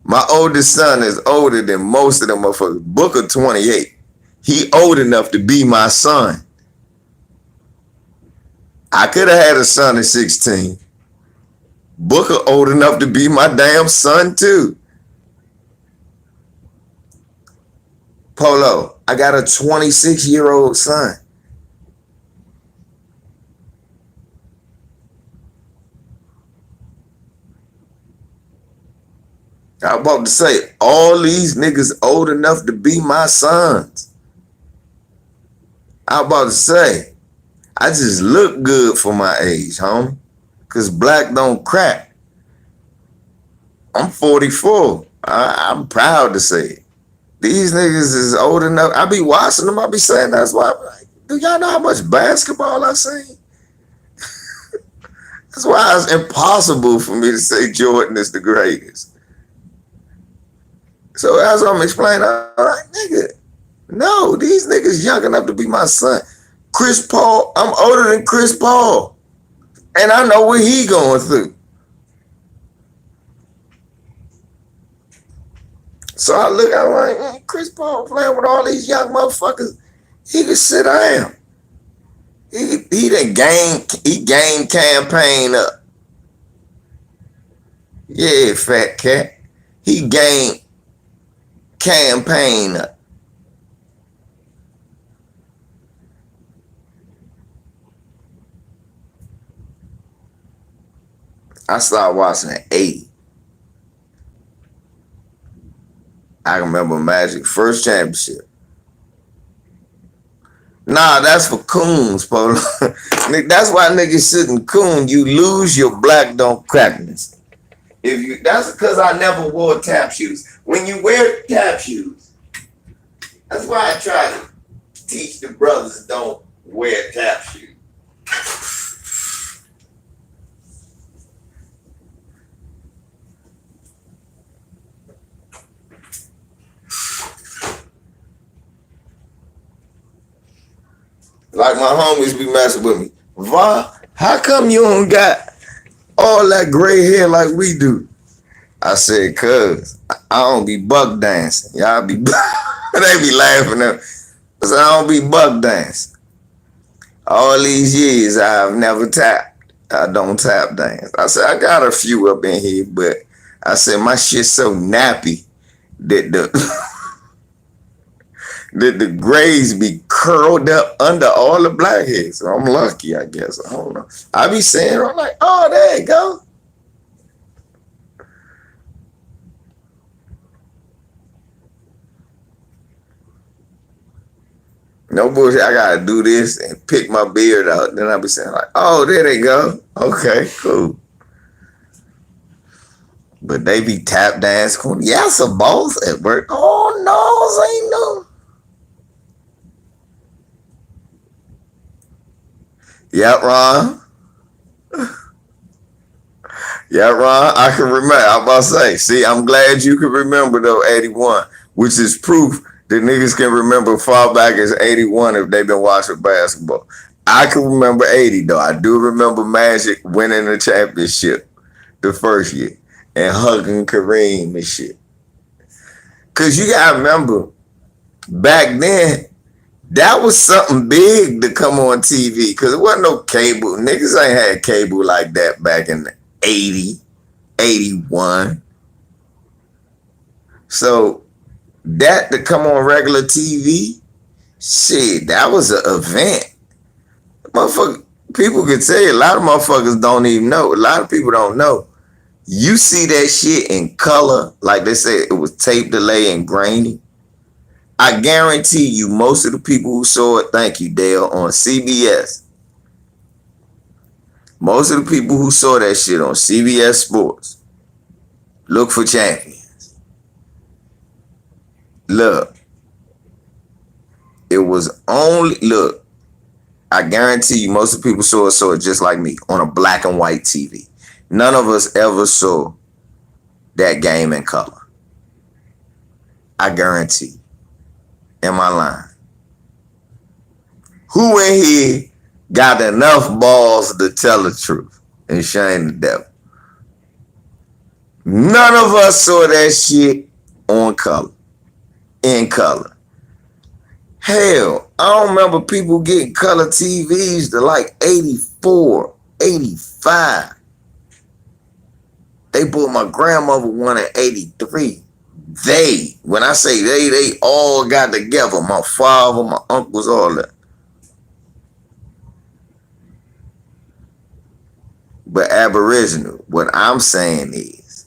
My oldest son is older than most of them motherfuckers. Booker 28. He old enough to be my son. I could have had a son at 16. Booker old enough to be my damn son too. Polo, I got a 26-year-old son. I was about to say, all these niggas old enough to be my sons. I was about to say, I just look good for my age, homie. Cause black don't crack. I'm 44. I'm proud to say it. These niggas is old enough. I be watching them. I be saying that's why. Like, do y'all know how much basketball I seen? That's why it's impossible for me to say Jordan is the greatest. So as I'm explaining, I'm like, nigga, no, these niggas young enough to be my son. Chris Paul, I'm older than Chris Paul. And I know what he going through. So I look at him like, man, Chris Paul playing with all these young motherfuckers. He can sit down. He game campaign up. Yeah, fat cat. He game campaign up. I started watching at 80. I remember Magic first championship. Nah, that's for coons, Polo. That's why niggas shouldn't coon. You lose your black don't crackness. If you, that's because I never wore tap shoes. When you wear tap shoes, that's why I try to teach the brothers don't wear tap shoes. Like my homies be messing with me. Va, how come you don't got all that gray hair like we do? I said, cuz I don't be buck dancing. Y'all be, they be laughing at me. I said, I don't be buck dancing. All these years I've never tapped. I don't tap dance. I said, I got a few up in here, but I said, my shit's so nappy that that the grays be curled up under all the black hair. So I'm lucky, I guess. I don't know. I be saying, I'm like, oh, there you go. No bullshit. I gotta do this and pick my beard out. Then I be saying, like, oh, there they go. Okay, cool. But they be tap dance. Yes, a boss at work. Oh no, ain't no. Yeah, Ron. Yeah, Ron. I can remember. I'm about to say. See, I'm glad you can remember though 81, which is proof that niggas can remember far back as 81 if they've been watching basketball. I can remember 80 though. I do remember Magic winning the championship the first year and hugging Kareem and shit. Cause you gotta remember, back then, that was something big to come on TV. Cause it wasn't no cable. Niggas ain't had cable like that back in the 80, 81. So that to come on regular TV, shit, that was an event. Motherfucker, people could tell you, a lot of motherfuckers don't even know. A lot of people don't know. You see that shit in color, like they say it was tape delay and grainy. I guarantee you, most of the people who saw it, thank you, Dale, on CBS, most of the people who saw that shit on CBS Sports, look for champions. Look, it was only, look, I guarantee you, most of the people saw it just like me on a black and white TV. None of us ever saw that game in color. I guarantee. Am I lying? Who in here got enough balls to tell the truth and shame the devil? None of us saw that shit on color, in color. Hell, I don't remember people getting color TVs to like 84, 85. They bought my grandmother one in 83. When I say they all got together. My father, my uncles, all that. But Aboriginal, what I'm saying is,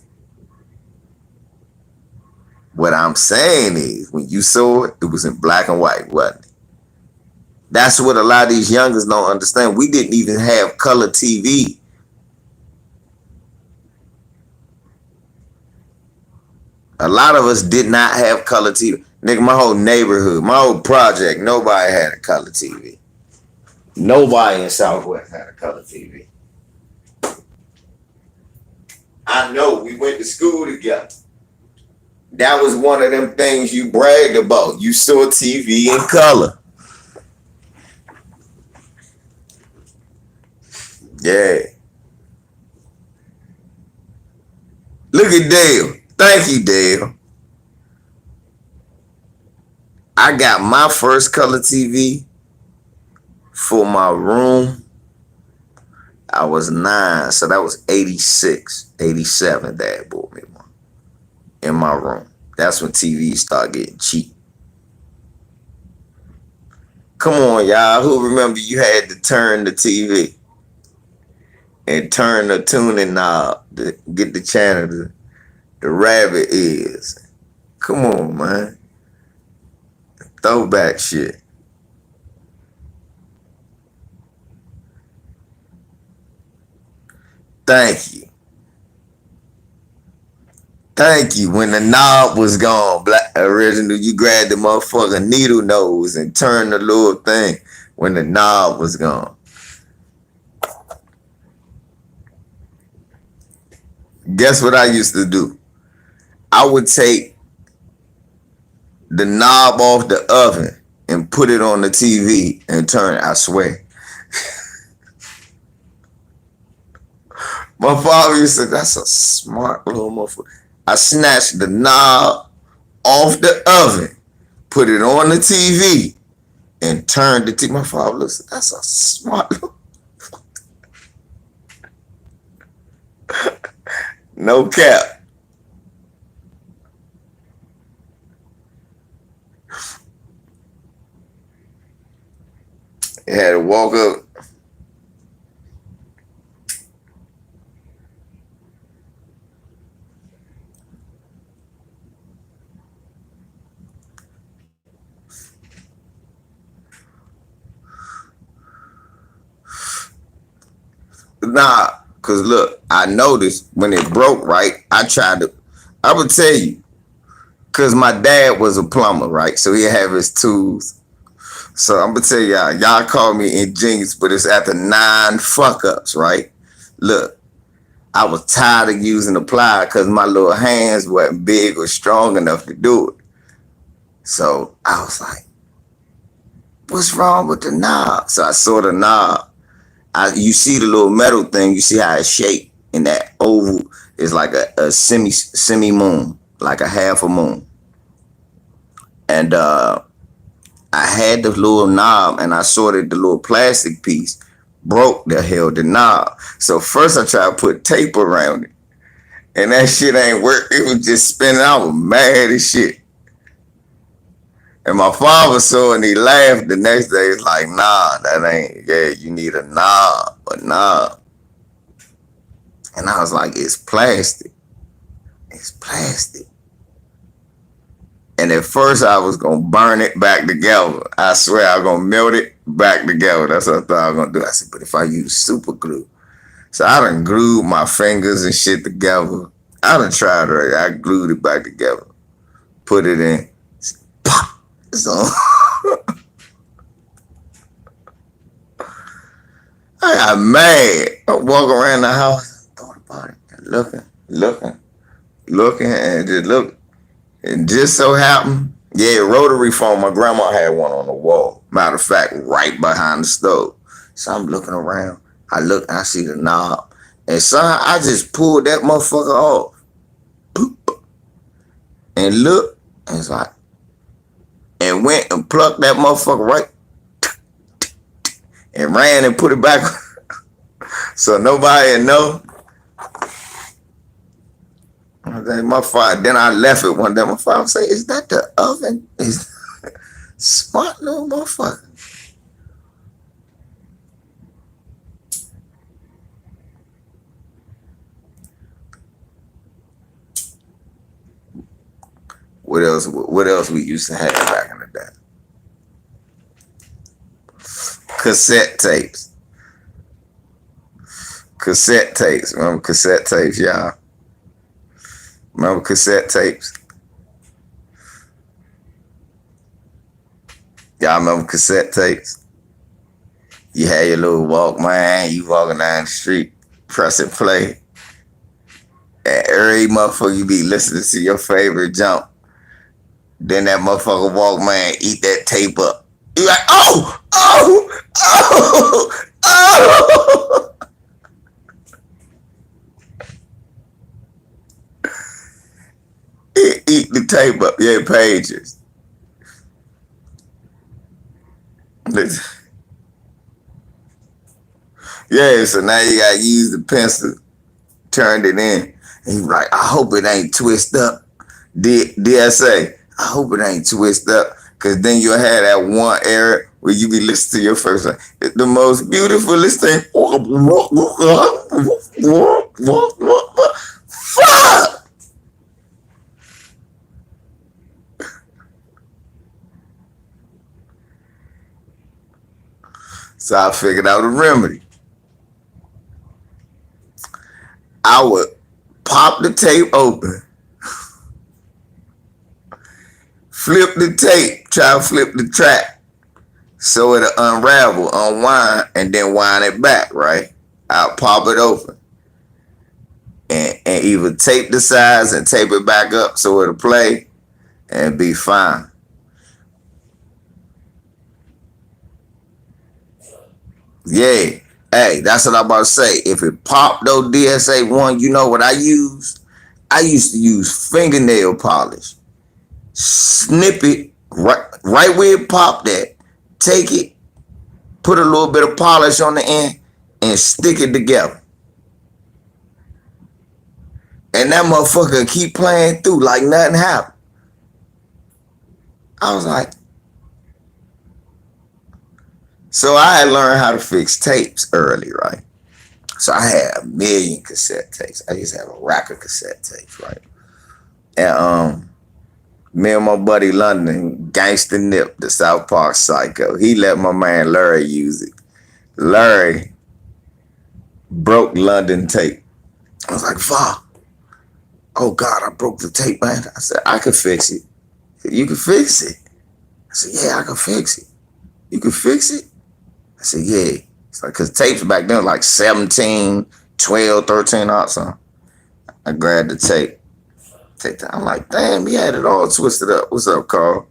when you saw it, it was in black and white, wasn't it? That's what a lot of these youngers don't understand. We didn't even have color TV. A lot of us did not have color TV. Nigga, my whole neighborhood, my whole project, nobody had a color TV. Nobody in Southwest had a color TV. I know, we went to school together. That was one of them things you bragged about. You saw TV in color. Yeah. Look at Dale. Thank you, Dale. I got my first color TV for my room. I was 9, so that was 86, 87. Dad bought me one in my room. That's when TVs start getting cheap. Come on, y'all. Who remember you had to turn the TV and turn the tuning knob to get the channel the rabbit is? Come on, man. Throwback shit. Thank you. Thank you. When the knob was gone, Black Original, you grabbed the motherfucking needle nose and turned the little thing when the knob was gone. Guess what I used to do? I would take the knob off the oven and put it on the TV and turn it, I swear. My father used to say, that's a smart little motherfucker. I snatched the knob off the oven, put it on the TV, and turned the TV. My father looks, that's a smart little. No cap. It had to walk up. Nah, cause look, I noticed when it broke, right? I would tell you, cause my dad was a plumber, right? So he'd have his tools. So I'm gonna tell y'all call me ingenious, but it's after 9 fuck ups, right? Look, I was tired of using the plier because my little hands weren't big or strong enough to do it. So I was like, what's wrong with the knob? So I saw the knob. You see the little metal thing, you see how it's shaped, and that oval is like a semi moon, like a half a moon. And I had the little knob, and I sorted the little plastic piece broke that held the knob. So first I tried to put tape around it, and that shit ain't work. It was just spinning. I was mad as shit. And my father saw it and he laughed. The next day, it's like, nah, that ain't. Yeah, you need a knob, a knob. And I was like, it's plastic. It's plastic. And at first I was gonna burn it back together. I swear I was gonna melt it back together. That's what I thought I was gonna do. I said, but if I use super glue. So I done glued my fingers and shit together. I done tried it. I glued it back together. Put it in. Pop. So I got mad. I walk around the house, thought about it, looking, and just look. And just so happened, yeah, rotary phone. My grandma had one on the wall. Matter of fact, right behind the stove. So I'm looking around. I look, I see the knob. And son, I just pulled that motherfucker off. Boop. And look, and it's like, and went and plucked that motherfucker right and ran and put it back so nobody would know. My father, then I left it one day. My father say, is that the oven? Is smart little motherfucker. What else? What else we used to have back in the day? Cassette tapes. Cassette tapes. Remember cassette tapes, y'all? Remember cassette tapes? Y'all remember cassette tapes? You had your little Walkman, you walking down the street, pressing play. And every motherfucker you be listening to your favorite jump. Then that motherfucker Walkman eat that tape up. You like, oh, oh, oh, oh. Eat the tape up, yeah, pages. Yeah, so now you gotta use the pencil, turned it in. And you like, I hope it ain't twist up. DSA, I hope it ain't twist up. Cause then you'll have that one era where you be listening to your first one. It's the most beautifulest thing. Fuck! So I figured out a remedy. I would pop the tape open, flip the tape, try to flip the track so it'll unravel, unwind, and then wind it back, right? I'll pop it open and either tape the sides and tape it back up so it'll play and be fine. Yeah. Hey, that's what I'm about to say. If it popped though, DSA one, you know what I used? I used to use fingernail polish. Snip it right where it popped at. Take it, put a little bit of polish on the end, and stick it together. And that motherfucker keep playing through like nothing happened. I was like, so I had learned how to fix tapes early, right? So I had a million cassette tapes. I used to have a rack of cassette tapes, right? And me and my buddy London, Gangsta Nip, the South Park Psycho, he let my man Larry use it. Larry broke London tape. I was like, fuck. Oh God, I broke the tape, man. I said, I can fix it. Said, you can fix it. I said, yeah, I can fix it. You can fix it? I said, yeah. It's like, cause tapes back then like 17, 12, 13 or something. I grabbed the tape. I'm like, damn, he had it all twisted up. What's up, Carl?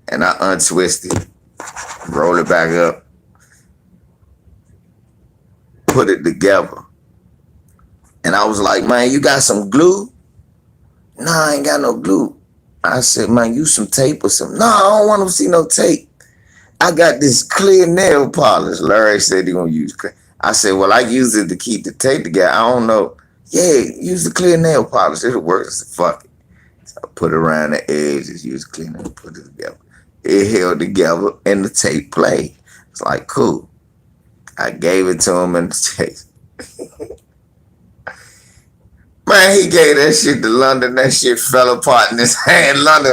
And I untwisted, roll it back up, put it together. And I was like, man, you got some glue? Nah, I ain't got no glue. I said, man, use some tape or something. No, I don't want to see no tape. I got this clear nail polish. Larry said he gonna use clear. I said, well, I use it to keep the tape together. I don't know. Yeah, use the clear nail polish. It'll work. I said, fuck it. So I put it around the edges, use clear nail, put it together. It held together and the tape played. It's like, cool. I gave it to him and the tape. Man, he gave that shit to London. That shit fell apart in his hand. London.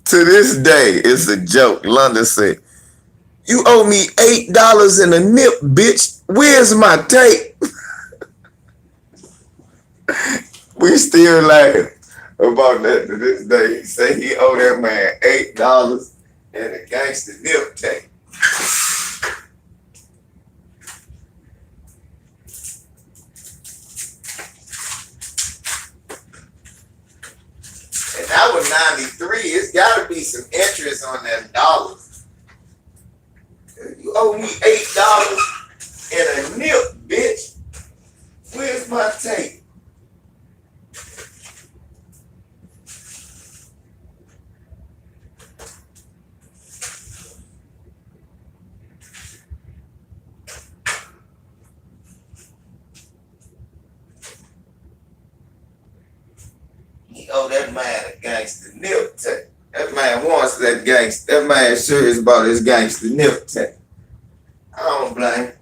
To this day, it's a joke. London said, you owe me $8 in a nip, bitch. Where's my tape? We still laugh about that to this day. He said he owe that man $8 and a gangster nip tape. And that was 93. It's got to be some interest on them dollars. You owe me $8 and a nip, bitch. Where's my tape? He owe that man a gangster nip tape. That man wants that gangster. That man serious about his gangster nip tape. I don't blame him.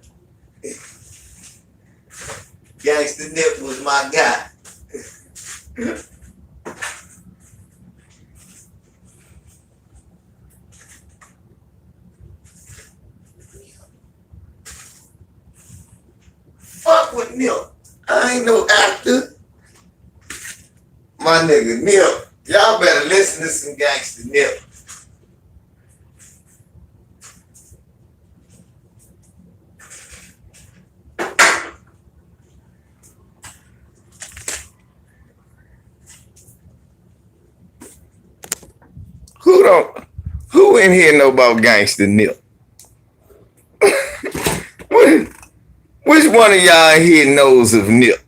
Gangster Nip was my guy. Fuck with Nip. I ain't no actor. My nigga Nip. Y'all better listen to some gangster Nip. Who in here know about gangster Nip? Which one of y'all here knows of Nip?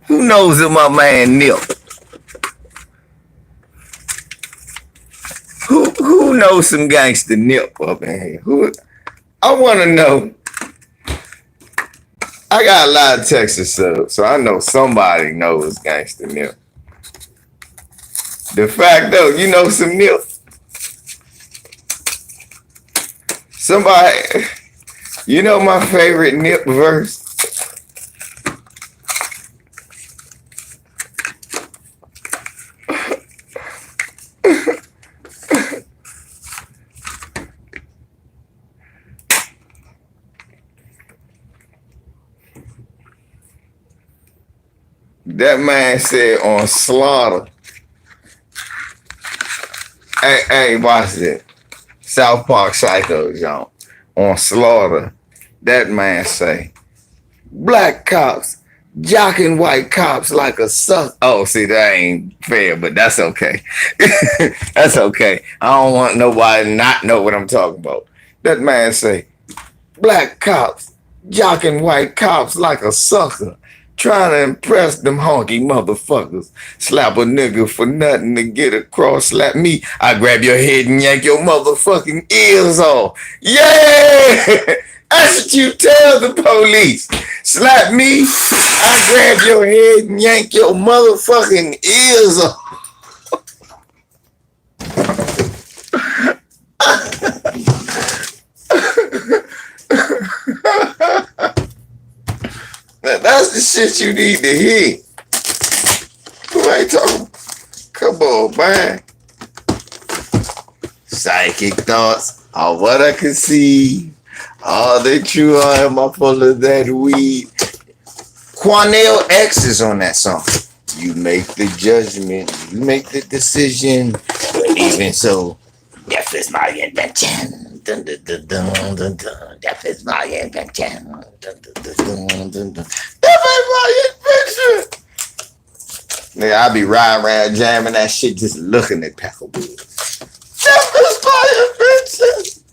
Who knows of my man Nip? Who knows some gangster Nip up in here? Who? I want to know. I got a lot of Texas subs, so I know somebody knows gangster Nip. The fact though, you know some Nip. Somebody, you know my favorite Nip verse? That man said on Slaughter. Hey, watch it. South Park Psycho, y'all. On Slaughter, that man say, black cops jocking white cops like a suck. Oh, see, that ain't fair, but that's okay. That's okay. I don't want nobody not know what I'm talking about. That man say, black cops jocking white cops like a sucker. Trying to impress them honky motherfuckers. Slap a nigga for nothing to get across. Slap me, I grab your head and yank your motherfucking ears off. Yeah! That's what you tell the police. Slap me, I grab your head and yank your motherfucking ears off. That's the shit you need to hear. Who ain't talking? Come on, man. Psychic thoughts are what I can see. All they true are am I full of that weed. Quanell X is on that song. You make the judgment, you make the decision, but even so, death is my invention. Dun, dun, dun, dun, dun, dun. Death is my invention. Dun, dun, dun, dun, dun, dun. Death is my invention. Nigga, I be riding around jamming that shit, just looking at Peckerwood. Death is my invention.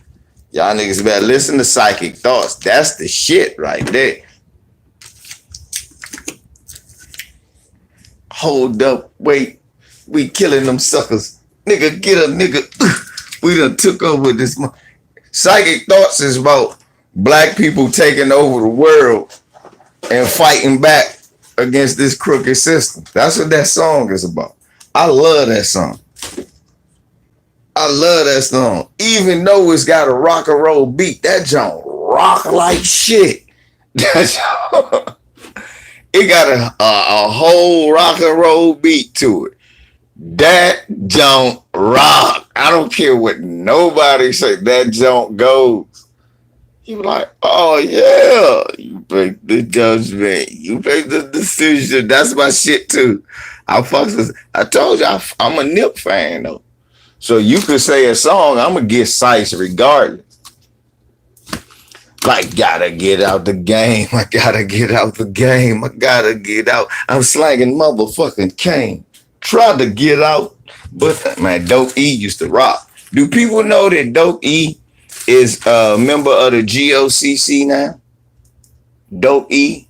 Y'all niggas better listen to Psychic Thoughts. That's the shit right there. Hold up, wait. We killing them suckers. Nigga, get a nigga. We done took over this. Psychic Thoughts is about black people taking over the world and fighting back against this crooked system. That's what that song is about. I love that song. I love that song. Even though it's got a rock and roll beat, that junk rock like shit. That junk, it got a whole rock and roll beat to it. That junk rock. I don't care what nobody say. That junk goes. You like, oh yeah, you make the judgment, you make the decision. That's my shit too. I told you I'm a Nip fan though. So you could say a song, I'm gonna get Sice regardless. Like, gotta get out the game. I gotta get out the game. I gotta get out. I'm slanging motherfucking cane. Tried to get out, but man, Dope E used to rock. Do people know that Dope E is a member of the GOCC now? Dope E,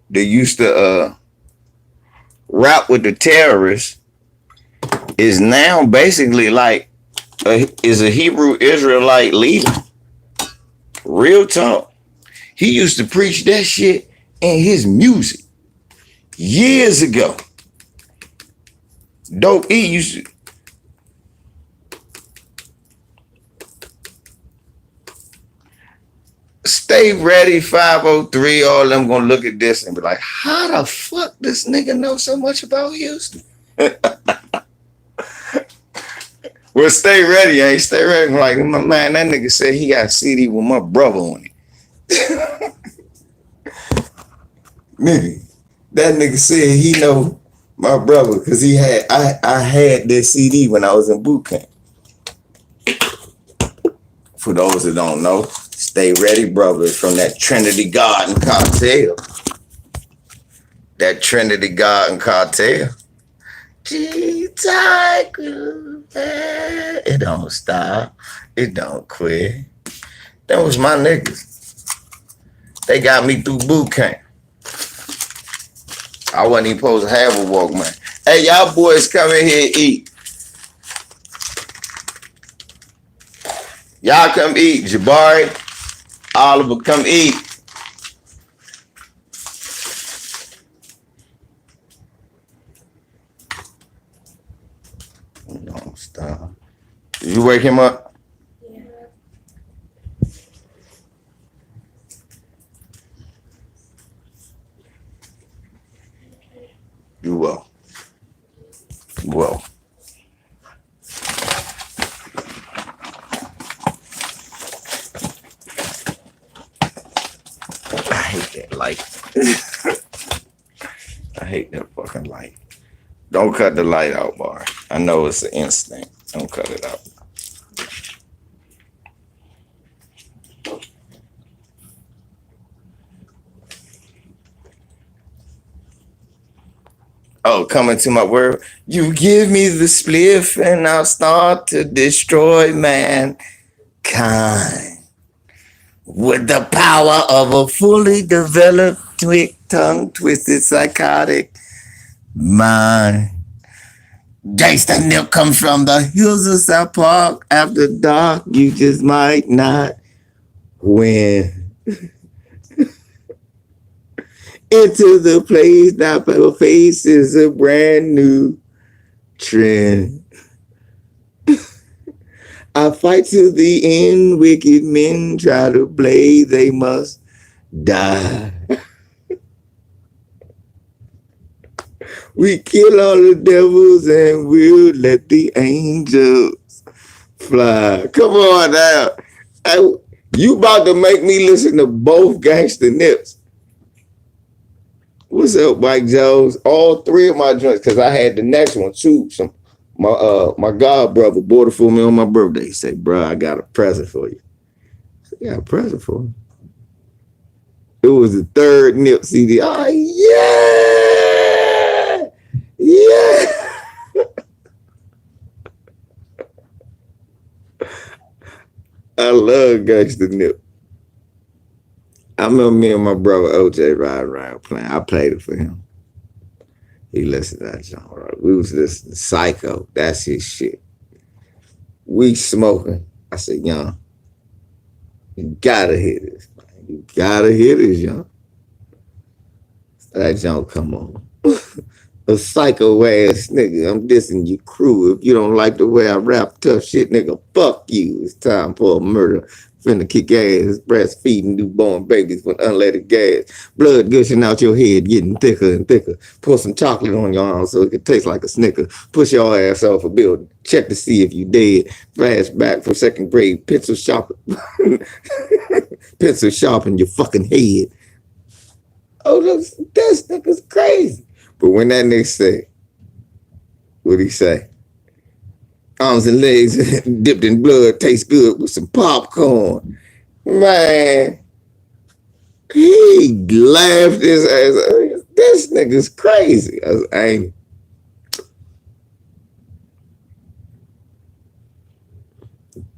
they used to rap with the terrorists, is now basically like is a Hebrew Israelite leader. Real talk. He used to preach that shit in his music years ago. Dope E used to. Stay ready, 503. All them gonna look at this and be like, how the fuck this nigga know so much about Houston? Well, stay ready, ain't stay ready. Like, man, that nigga said he got a CD with my brother on it. Nigga, that nigga said he know my brother because I had that CD when I was in boot camp. For those that don't know, Stay Ready Brothers from that Trinity Garden Cartel. That Trinity Garden Cartel. It don't stop. It don't quit. That was my niggas. They got me through boot camp. I wasn't even supposed to have a Walkman. Hey, y'all boys come in here and eat. Y'all come eat. Jabari, Oliver, come eat. Don't stop. Did you wake him up? Yeah. You will. Well. I hate that light. I hate that fucking light. Don't cut the light out, Bar. I know it's an instinct. Don't cut it out. Oh, coming to my world. You give me the spliff and I'll start to destroy mankind. With the power of a fully developed, tongue twisted, psychotic mind. Gangsta Nip comes from the hills of South Park. After dark, you just might not win. Into the place that faces a brand new trend. I fight to the end. Wicked men try to play, they must die. We kill all the devils and we'll let the angels fly. Come on now. You about to make me listen to both Gangsta Nips. What's up, Mike Jones? All three of my joints, because I had the next one too. My god brother bought it for me on my birthday. He said, bro, I got a present for you. I said, you got a present for me? It was the third Nip CD. Oh, yeah! Yeah! I love Gangsta Nip. I remember me and my brother OJ riding around playing. I played it for him. He listened to that genre. We was listening to Psycho. That's his shit. We smoking. I said, young, you gotta hear this. Man. You gotta hear this, young. That junk come on. A psycho ass nigga. I'm dissing your crew. If you don't like the way I rap tough shit, nigga, fuck you. It's time for a murder. Finna kick ass, breastfeeding newborn babies with unleaded gas. Blood gushing out your head, getting thicker and thicker. Pour some chocolate on your arm so it can taste like a Snicker. Push your ass off a building. Check to see if you dead. Flashback from second grade. Pencil sharpen. Pencil sharpen your fucking head. Oh, look, this nigga's crazy. But when that nigga say, what he say? Arms and legs dipped in blood, taste good with some popcorn. Man, he laughed his ass. This nigga's crazy. I ain't.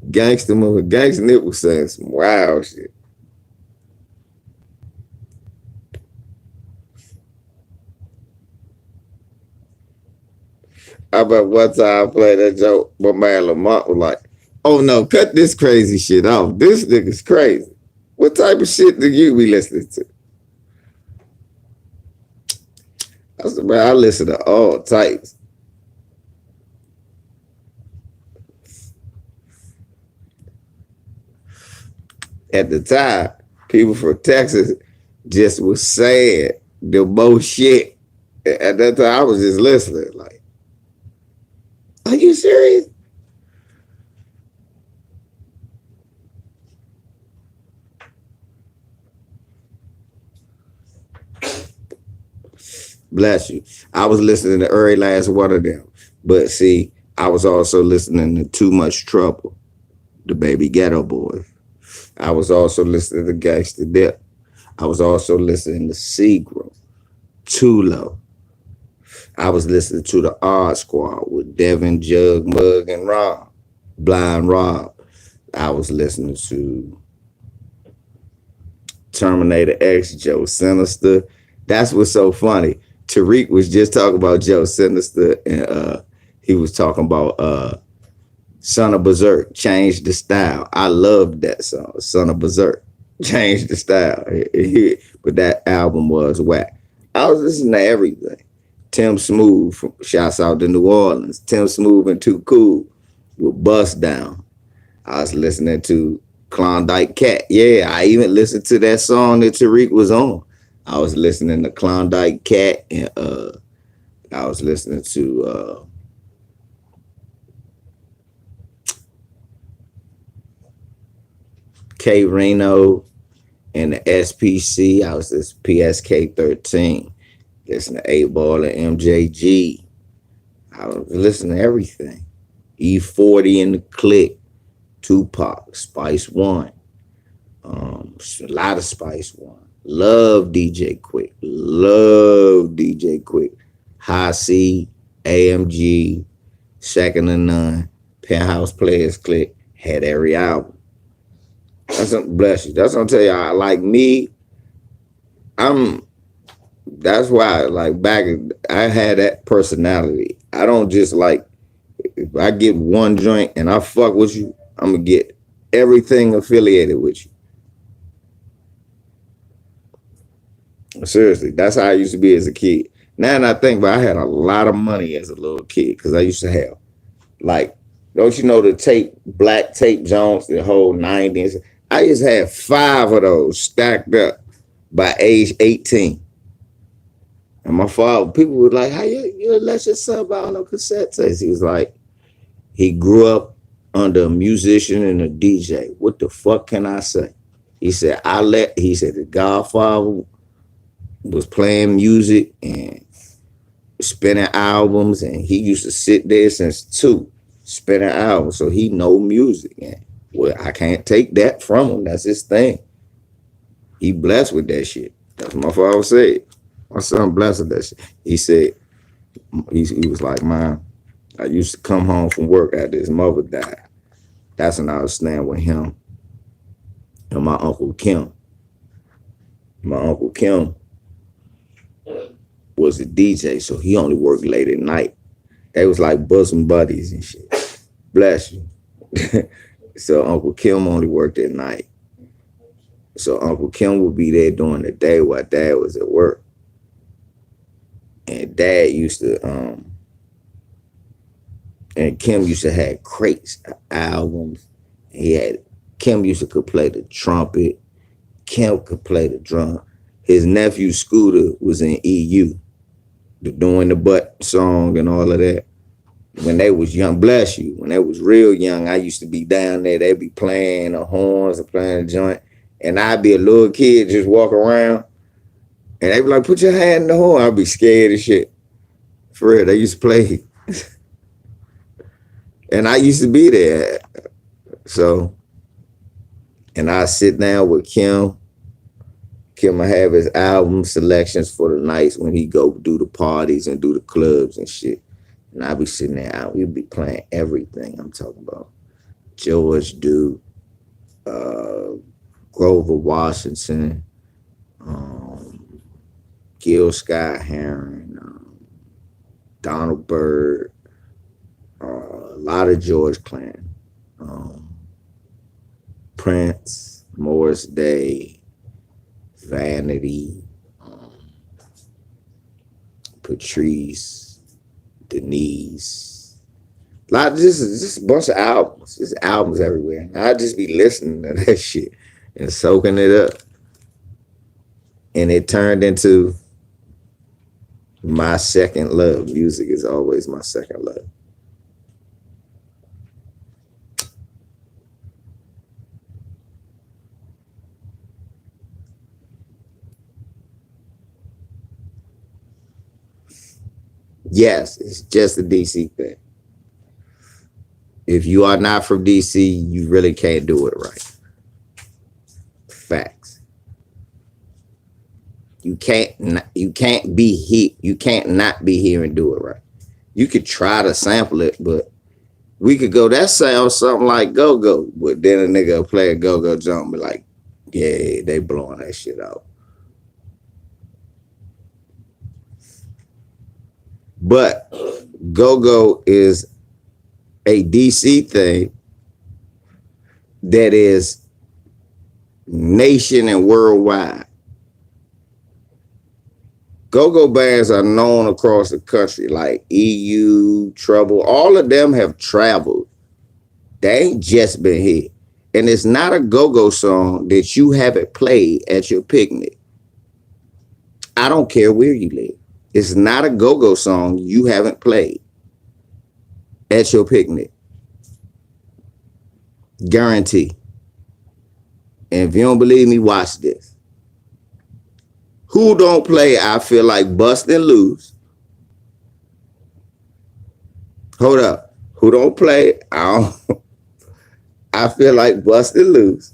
Gangster mother, gangster Nick was saying some wild shit. I bet one time I played that joke, but man Lamont was like, oh no, cut this crazy shit off. This nigga's crazy. What type of shit do you be listening to? I said, man, I listen to all types. At the time, people from Texas just was saying the most shit. At that time, I was just listening. Like, are you serious? Bless you. I was listening to every last one of them. But see, I was also listening to Too Much Trouble, the Baby Ghetto Boys. I was also listening to Gangsta Dip. I was also listening to Seagram, Tulo. I was listening to the Odd Squad with Devin, Jug, Mug, and Rob. Blind Rob. I was listening to Terminator X, Joe Sinister. That's what's so funny. Tariq was just talking about Joe Sinister, and he was talking about Son of Berserk, Change the Style. I loved that song, Son of Berserk, Change the Style. But that album was whack. I was listening to everything. Tim Smooth, shouts out to New Orleans. Tim Smooth and Too Cool with Bust Down. I was listening to Klondike Cat. Yeah, I even listened to that song that Tariq was on. I was listening to Klondike Cat, and I was listening to K Reno and the SPC. I was this PSK 13. Listening to 8 Ball and MJG. I was listening to everything. E40 in the Click, Tupac, Spice One, a lot of Spice One. Love DJ Quick. Love DJ Quick. High C, AMG, Second to None, Penthouse Players Click. Had every album. That's something, bless you. That's what I'm telling you. Like me, that's why, like, I had that personality. I don't just like, if I get one joint and I fuck with you, I'm gonna get everything affiliated with you. Seriously, that's how I used to be as a kid. Now that I think, but I had a lot of money as a little kid because I used to have, like, don't you know the tape, black tape Jones, the whole 90s? I used to have 5 of those stacked up by age 18. And my father, people were like, how you let your son buy on no cassette tapes? He was like, he grew up under a musician and a DJ. What the fuck can I say? He said, he said the Godfather was playing music and spinning albums, and he used to sit there since 2, spinning albums. So he know music. And well, I can't take that from him. That's his thing. He blessed with that shit. That's what my father said. My son blessed with that shit. He said, he was like, man, I used to come home from work after his mother died. That's when I was staying with him and my Uncle Kim. My Uncle Kim was was a DJ, so he only worked late at night. They was like bosom buddies and shit. Bless you. So Uncle Kim only worked at night. So Uncle Kim would be there during the day while Dad was at work. And Dad used to and Kim used to have crates of albums. He had Kim used to could play the trumpet. Kim could play the drum. His nephew Scooter was in EU, doing the butt song and all of that. When they was young, bless you, when they was real young, I used to be down there. They'd be playing the horns and playing the joint. And I'd be a little kid just walk around. And they'd be like, put your hand in the horn. I'd be scared as shit. For real, they used to play. And I used to be there. So, and I sit down with Kim. Kim will have his album selections for the nights when he go do the parties and do the clubs and shit. And I be sitting there, we'd be playing everything I'm talking about. George Duke, Grover Washington, Gil Scott Heron, Donald Byrd, a lot of George Clinton, Prince, Morris Day, Vanity, Patrice, Denise. A lot of just a bunch of albums. Just albums everywhere. I'd just be listening to that shit and soaking it up. And it turned into my second love. Music is always my second love. Yes, it's just a DC thing. If you are not from DC, you really can't do it right. Facts. You can't be here. You can't not be here and do it right. You could try to sample it, but we could go, that sounds something like go-go. But then a nigga will play a go-go jump and be like, yeah, they blowing that shit out. But go-go is a DC thing that is nation and worldwide. Go-go bands are known across the country, like EU, Trouble. All of them have traveled. They ain't just been here. And it's not a go-go song that you haven't played at your picnic. I don't care where you live. It's not a go-go song you haven't played at your picnic. Guarantee. And if you don't believe me, watch this. Who don't play I Feel Like Bustin' Loose? Hold up. Who don't play I Feel Like Bustin' Loose?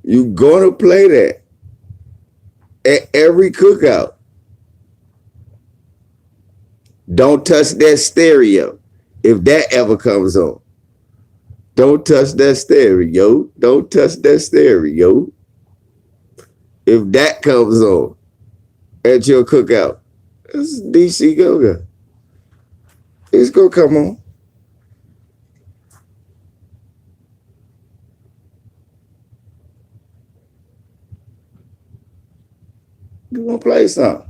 You gonna play that at every cookout. Don't touch that stereo if that ever comes on. Don't touch that stereo. Don't touch that stereo. If that comes on at your cookout, it's DC Go-Go. It's gonna come on. You gonna play something.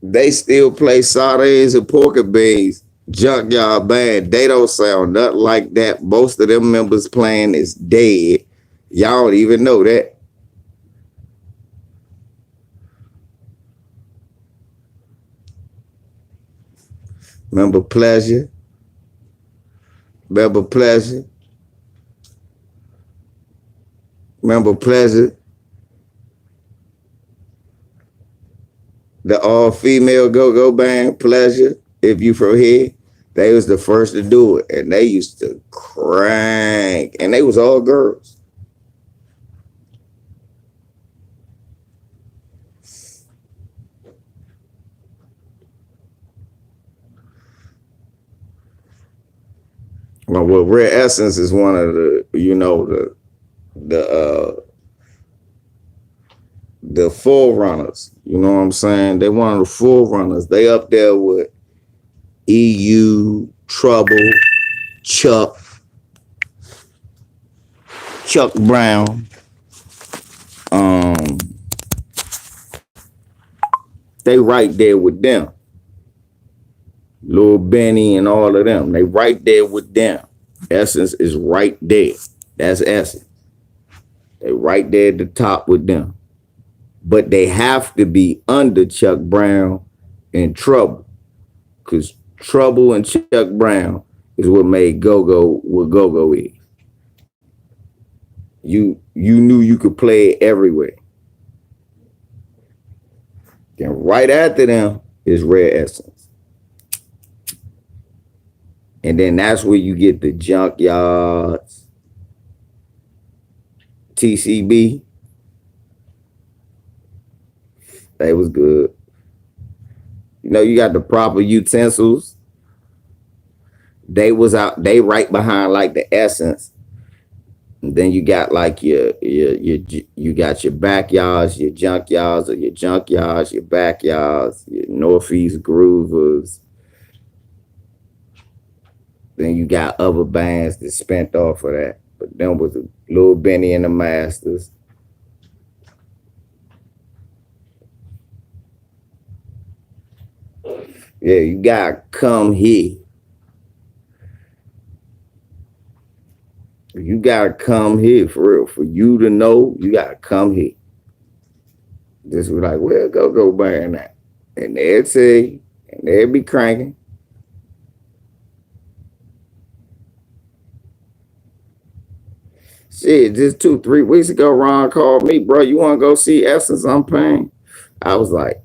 They still play sardines and pork and beans. Junkyard Band. They don't sound nothing like that. Most of them members playing is dead. Y'all don't even know that. Remember Pleasure? Remember Pleasure? Remember Pleasure? The all-female go-go band, Pleasure. If you from here, they was the first to do it. And they used to crank. And they was all girls. Well, Red Essence is one of the forerunners. You know what I'm saying? They one of the forerunners. They up there with EU, Trouble, Chuck, Chuck Brown. Um, they right there with them. Lil Benny and all of them. They right there with them. Essence is right there. That's Essence. They right there at the top with them. But they have to be under Chuck Brown and Trouble. Because Trouble and Chuck Brown is what made Go-Go what Go-Go is. You knew you could play it everywhere. Then right after them is Red Essence. And then that's where you get the Junkyards, TCB. They was good. You know, you got the proper utensils. They was out, they right behind like the Essence. And then you got like you got your backyards, your junkyards, or your junkyards, your backyards, your Northeast Groovers. Then you got other bands that spent off of that. But then was Lil Benny and the Masters. Yeah, you gotta come here. You gotta come here for real. For you to know, you gotta come here. Just be like, well, go band that. And they'd say, and they'd be cranking. Shit, just 2-3 weeks ago, Ron called me, bro. You wanna go see Essence? I'm paying. I was like,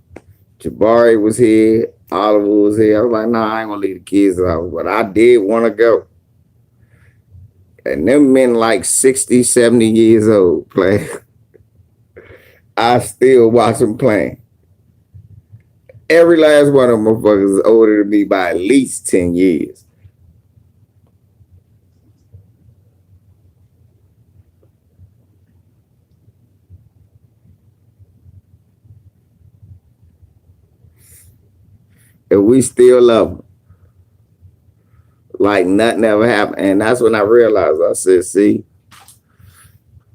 Jabari was here, Oliver was here. I was like, nah, I ain't gonna leave the kids out. But I did wanna go. And them men like 60, 70 years old playing. I still watch them playing. Every last one of them motherfuckers is older than me by at least 10 years. And we still love them. Like nothing ever happened. And that's when I realized, I said, see,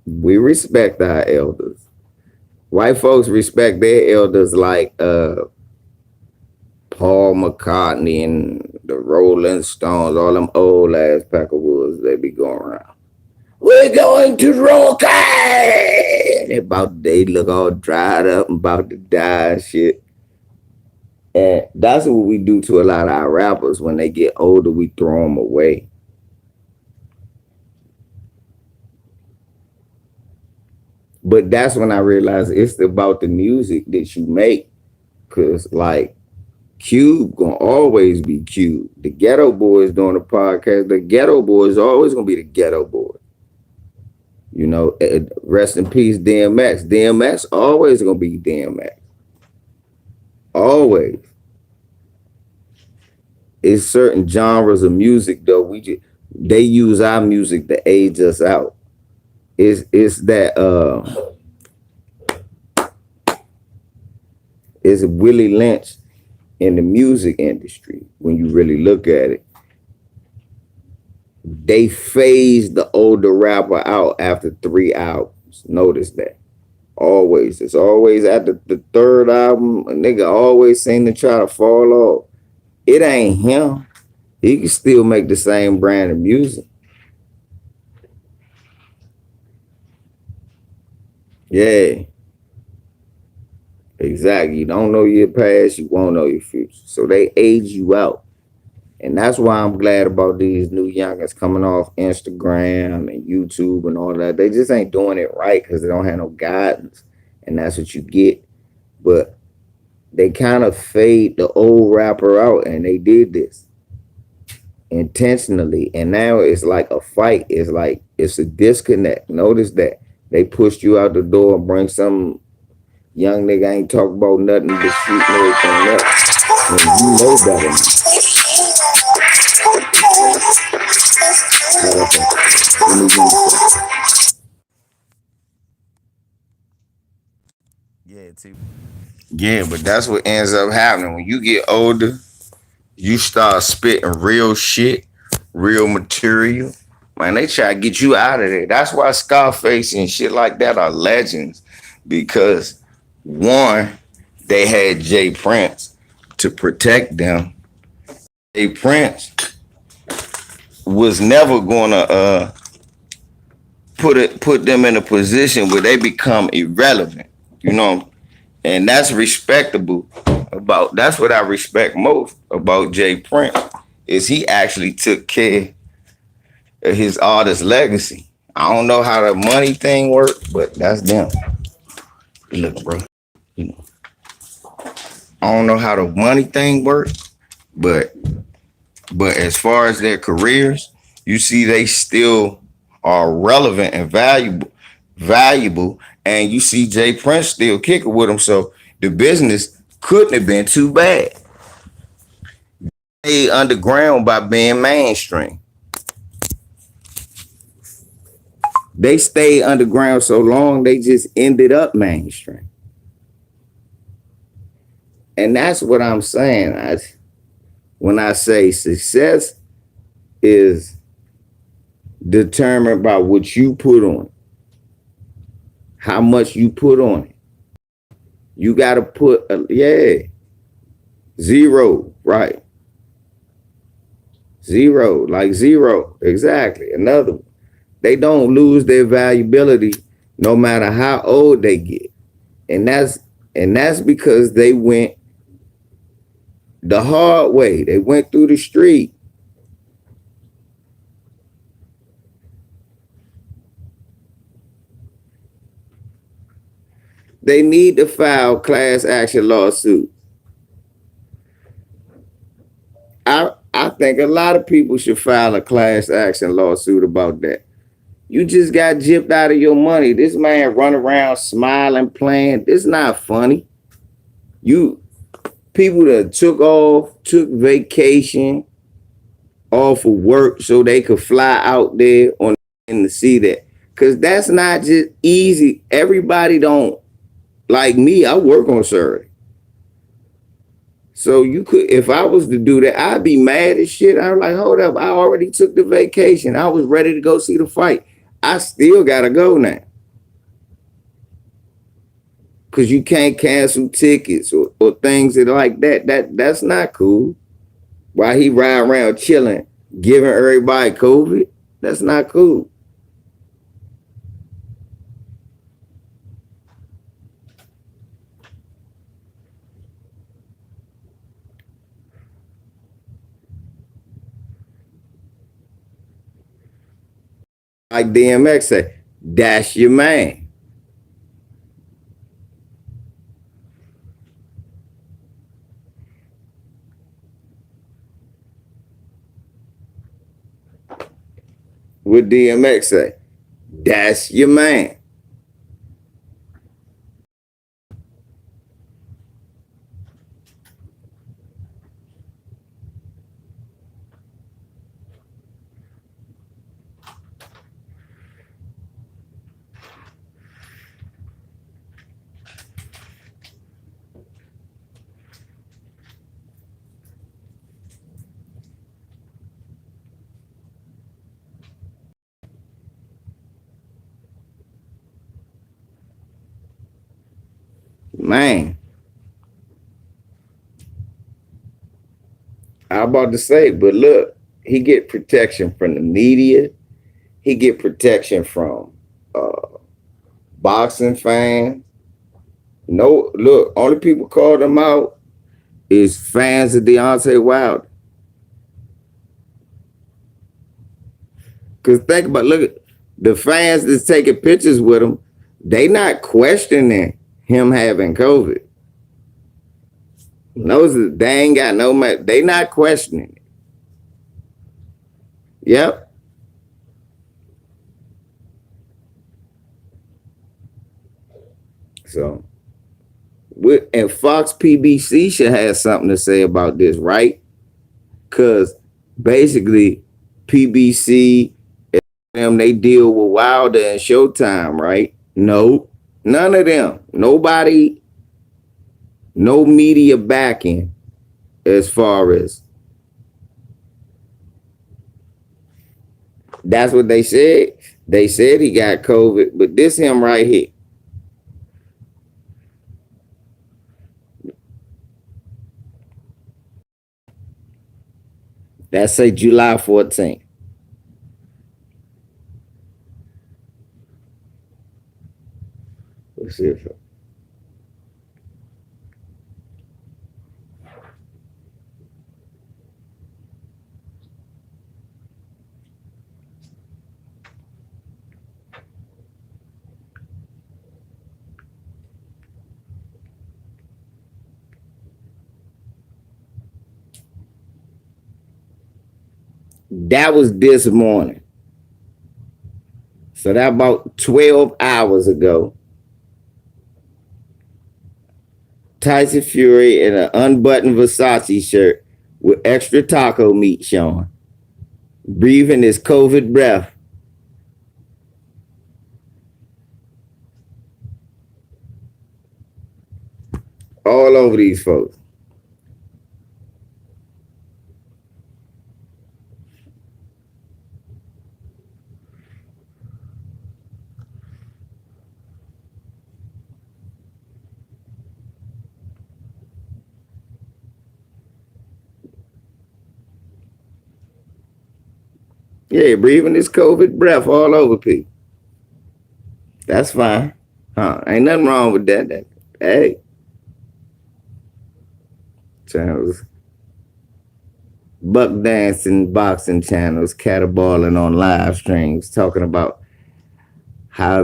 we respect our elders. White folks respect their elders like Paul McCartney and the Rolling Stones, all them old ass pack of wolves they be going around. We're going to rock they look all dried up and about to die and shit. And that's what we do to a lot of our rappers. When they get older, we throw them away. But that's when I realized it's about the music that you make. Cause like Cube gonna always be Cube. The Ghetto Boys doing the podcast, the Ghetto Boys always gonna be the Ghetto Boys. You know, rest in peace, DMX. DMX always gonna be DMX. Always. It's certain genres of music though. They use our music to age us out. It's that it's Willie Lynch in the music industry. When you really look at it, they phase the older rapper out after 3 albums. Notice that. Always. It's always after the third album, a nigga always seem to try to fall off. It ain't him. He can still make the same brand of music. Yeah. Exactly. You don't know your past, you won't know your future. So they age you out. And that's why I'm glad about these new youngins coming off Instagram and YouTube and all that. They just ain't doing it right because they don't have no guidance. And that's what you get. But they kind of fade the old rapper out, and they did this intentionally. And now it's like a fight. It's like it's a disconnect. Notice that. They pushed you out the door and bring some young nigga ain't talk about nothing but shooting everything up. And you know better. Okay. Let me read. Yeah, too. Yeah, but that's what ends up happening when you get older. You start spitting real shit, real material. Man, they try to get you out of there. That's why Scarface and shit like that are legends. Because one, they had Jay Prince to protect them. Jay Prince was never gonna put them in a position where they become irrelevant. You know, and that's respectable about that's what I respect most about Jay Prince is he actually took care of his artist legacy. I don't know how the money thing works, but that's them. Look, bro, you know, I don't know how the money thing works, but as far as their careers, you see they still are relevant and valuable, and you see Jay Prince still kicking with them. So the business couldn't have been too bad. They underground by being mainstream. They stayed underground so long they just ended up mainstream. And that's what I'm saying. When I say success is determined by what you put on it, how much you put on it. You got to put, zero, right? Zero, like zero, exactly. Another one. They don't lose their valuability no matter how old they get. And that's because they went the hard way. They went through the street. They need to file class action lawsuit. I think a lot of people should file a class action lawsuit about that. You just got gypped out of your money. This man run around smiling, playing. It's not funny. You people that took vacation off of work so they could fly out there on and to see that. Cause that's not just easy. Everybody don't like me. I work on Saturday. So you could, if I was to do that, I'd be mad as shit. I'm like, hold up, I already took the vacation. I was ready to go see the fight. I still gotta go now. Cause you can't cancel tickets or things that like that. That's not cool. While he ride around chilling, giving everybody COVID, that's not cool. Like DMX say, that's your man. What DMX say, that's your man. Man, I about to say, but look, he get protection from the media. He get protection from uh, boxing fans. No, look, only people called him out is fans of Deontay Wilder. Cause think about, look at the fans that's taking pictures with him. They not questioning him having COVID. No, they ain't got no. They not questioning it. Yep. So, and Fox PBC should have something to say about this, right? Because basically, PBC them they deal with Wilder and Showtime, right? No, none of them. Nobody, no media backing as far as that's what they said. They said he got COVID, but this him right here. That's say July 14th. Let's see if that was this morning. So that about 12 hours ago. Tyson Fury in an unbuttoned Versace shirt with extra taco meat showing, breathing his COVID breath. All over these folks. Yeah, breathing his COVID breath all over people. That's fine. Huh? Ain't nothing wrong with that. Hey, channels, buck dancing, boxing channels, caterballing on live streams, talking about how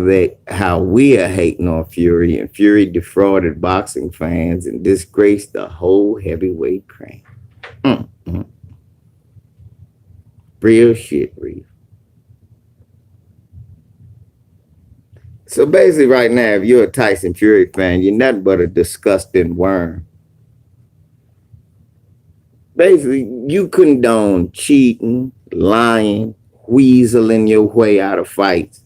we are hating on Fury, and Fury defrauded boxing fans and disgraced the whole heavyweight crown. Mm-mm. Real shit, real. So basically, right now, if you're a Tyson Fury fan, you're nothing but a disgusting worm. Basically, you condone cheating, lying, weaseling your way out of fights.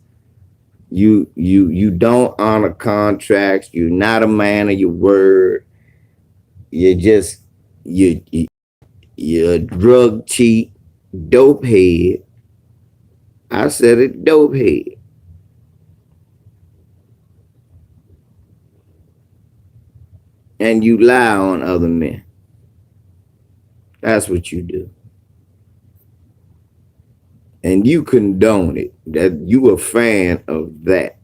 You don't honor contracts. You're not a man of your word. You're just you're a drug cheat, dope head. I said it, dope head. And you lie on other men. That's what you do. And you condone it. That you a fan of that.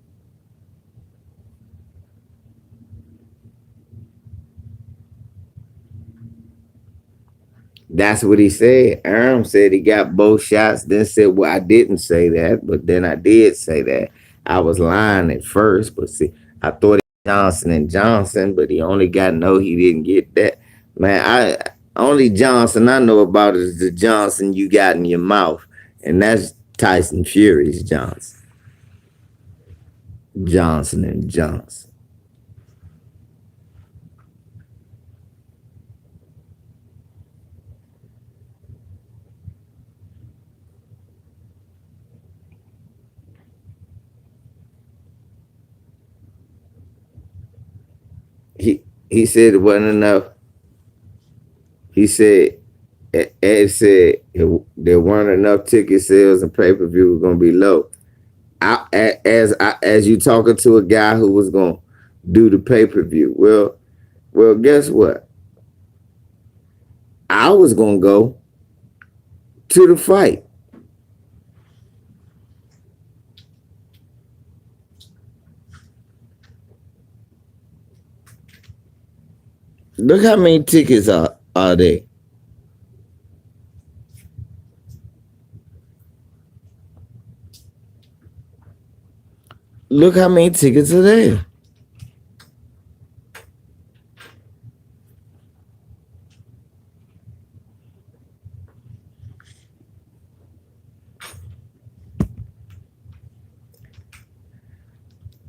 That's what he said. Aram said he got both shots, then said, well, I didn't say that, but then I did say that. I was lying at first, but see, I thought it was Johnson and Johnson, but he only got no, he didn't get that. Man, I only Johnson I know about is the Johnson you got in your mouth, and that's Tyson Fury's Johnson. Johnson and Johnson. He said it wasn't enough. He said Ed said there weren't enough ticket sales and pay per view were gonna be low. As you talking to a guy who was gonna do the pay per view. Well, guess what? I was gonna go to the fight. Look how many tickets are there. Look how many tickets are there.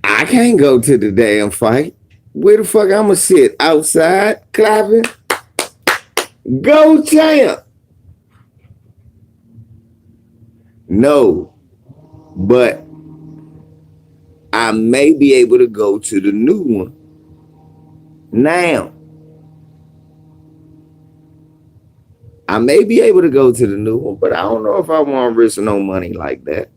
I can't go to the damn fight. Where the fuck I'ma sit? Outside clapping? Go champ. No. But I may be able to go to the new one now. I may be able to go to the new one, but I don't know if I want to risk no money like that.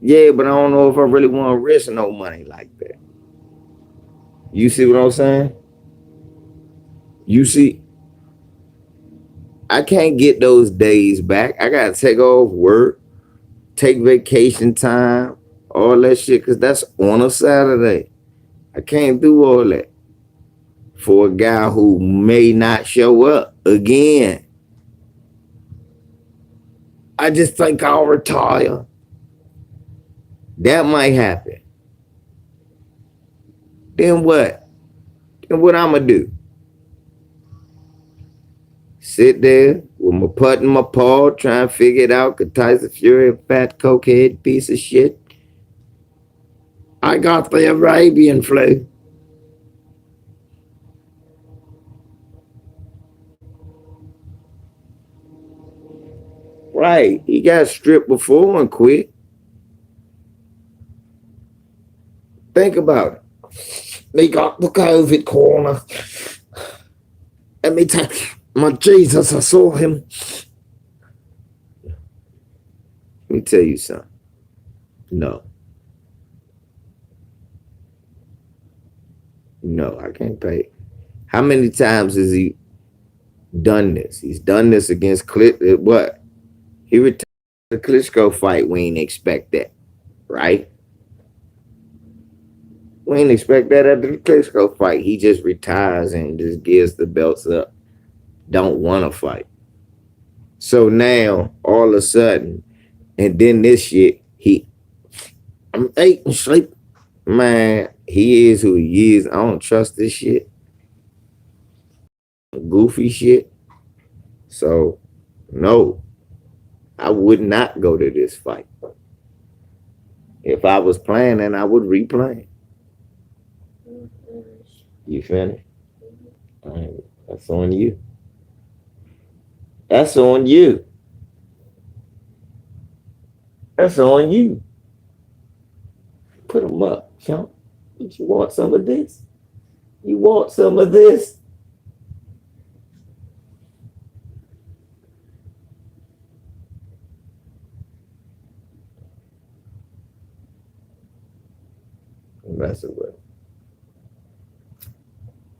Yeah, but I don't know if I really want to risk no money like that. You see what I'm saying? You see, I can't get those days back. I gotta take off work, take vacation time, all that shit, because that's on a Saturday. I can't do all that for a guy who may not show up again. I just think I'll retire. That might happen. Then what? Then what I'm gonna do? Sit there with my putt in my paw, trying to figure it out. Cause Tyson Fury, a fat cokehead piece of shit. I got the Arabian flu. Right. He got stripped before and quit. Think about it. They got the COVID corner. Let me tell you, my Jesus, I saw him. Let me tell you something. No, no, I can't pay. How many times has he done this? He's done this against what? He retired the Klitschko fight. We ain't expect that, right? We ain't expect that at the Klitschko fight. He just retires and just gives the belts up. Don't want to fight. So now, all of a sudden, and then this shit, I'm eating sleep. Man, he is who he is. I don't trust this shit. Goofy shit. So, no, I would not go to this fight. If I was planning, I would replay. You finished? All right, that's on you. That's on you. That's on you. Put them up, chump. You want some of this? You want some of this? I'm messing with.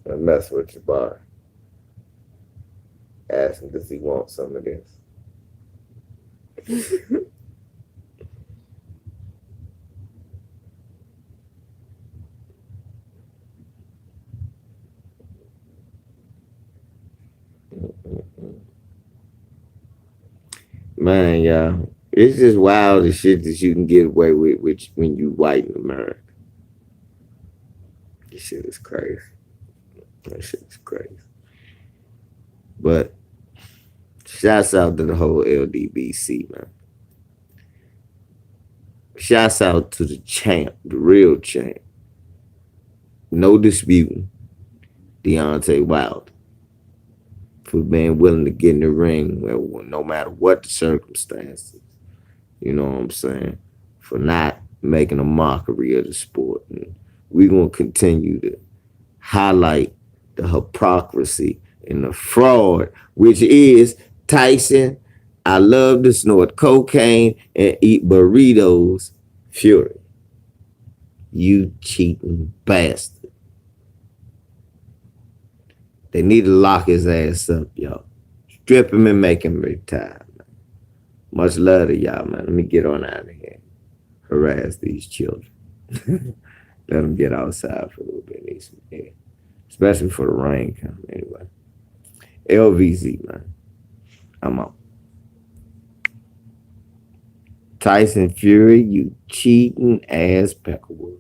I'm messing with your bar. Ask him, does he want some of this? Man, y'all, it's just wild the shit that you can get away with when you white in America. This shit is crazy. That shit is crazy. But shouts out to the whole LDBC, man. Shouts out to the champ, the real champ. No disputing Deontay Wilder for being willing to get in the ring no matter what the circumstances. You know what I'm saying? For not making a mockery of the sport. And we're going to continue to highlight the hypocrisy and the fraud, which is Tyson. I love to snort cocaine and eat burritos. Fury, you cheating bastard. They need to lock his ass up, y'all. Strip him and make him retire. Man. Much love to y'all, man. Let me get on out of here. Harass these children. Let them get outside for a little bit. Need some air. Especially for the rain coming. Anyway. LVZ, man. I'm out. Tyson Fury, you cheating ass Peckerwood.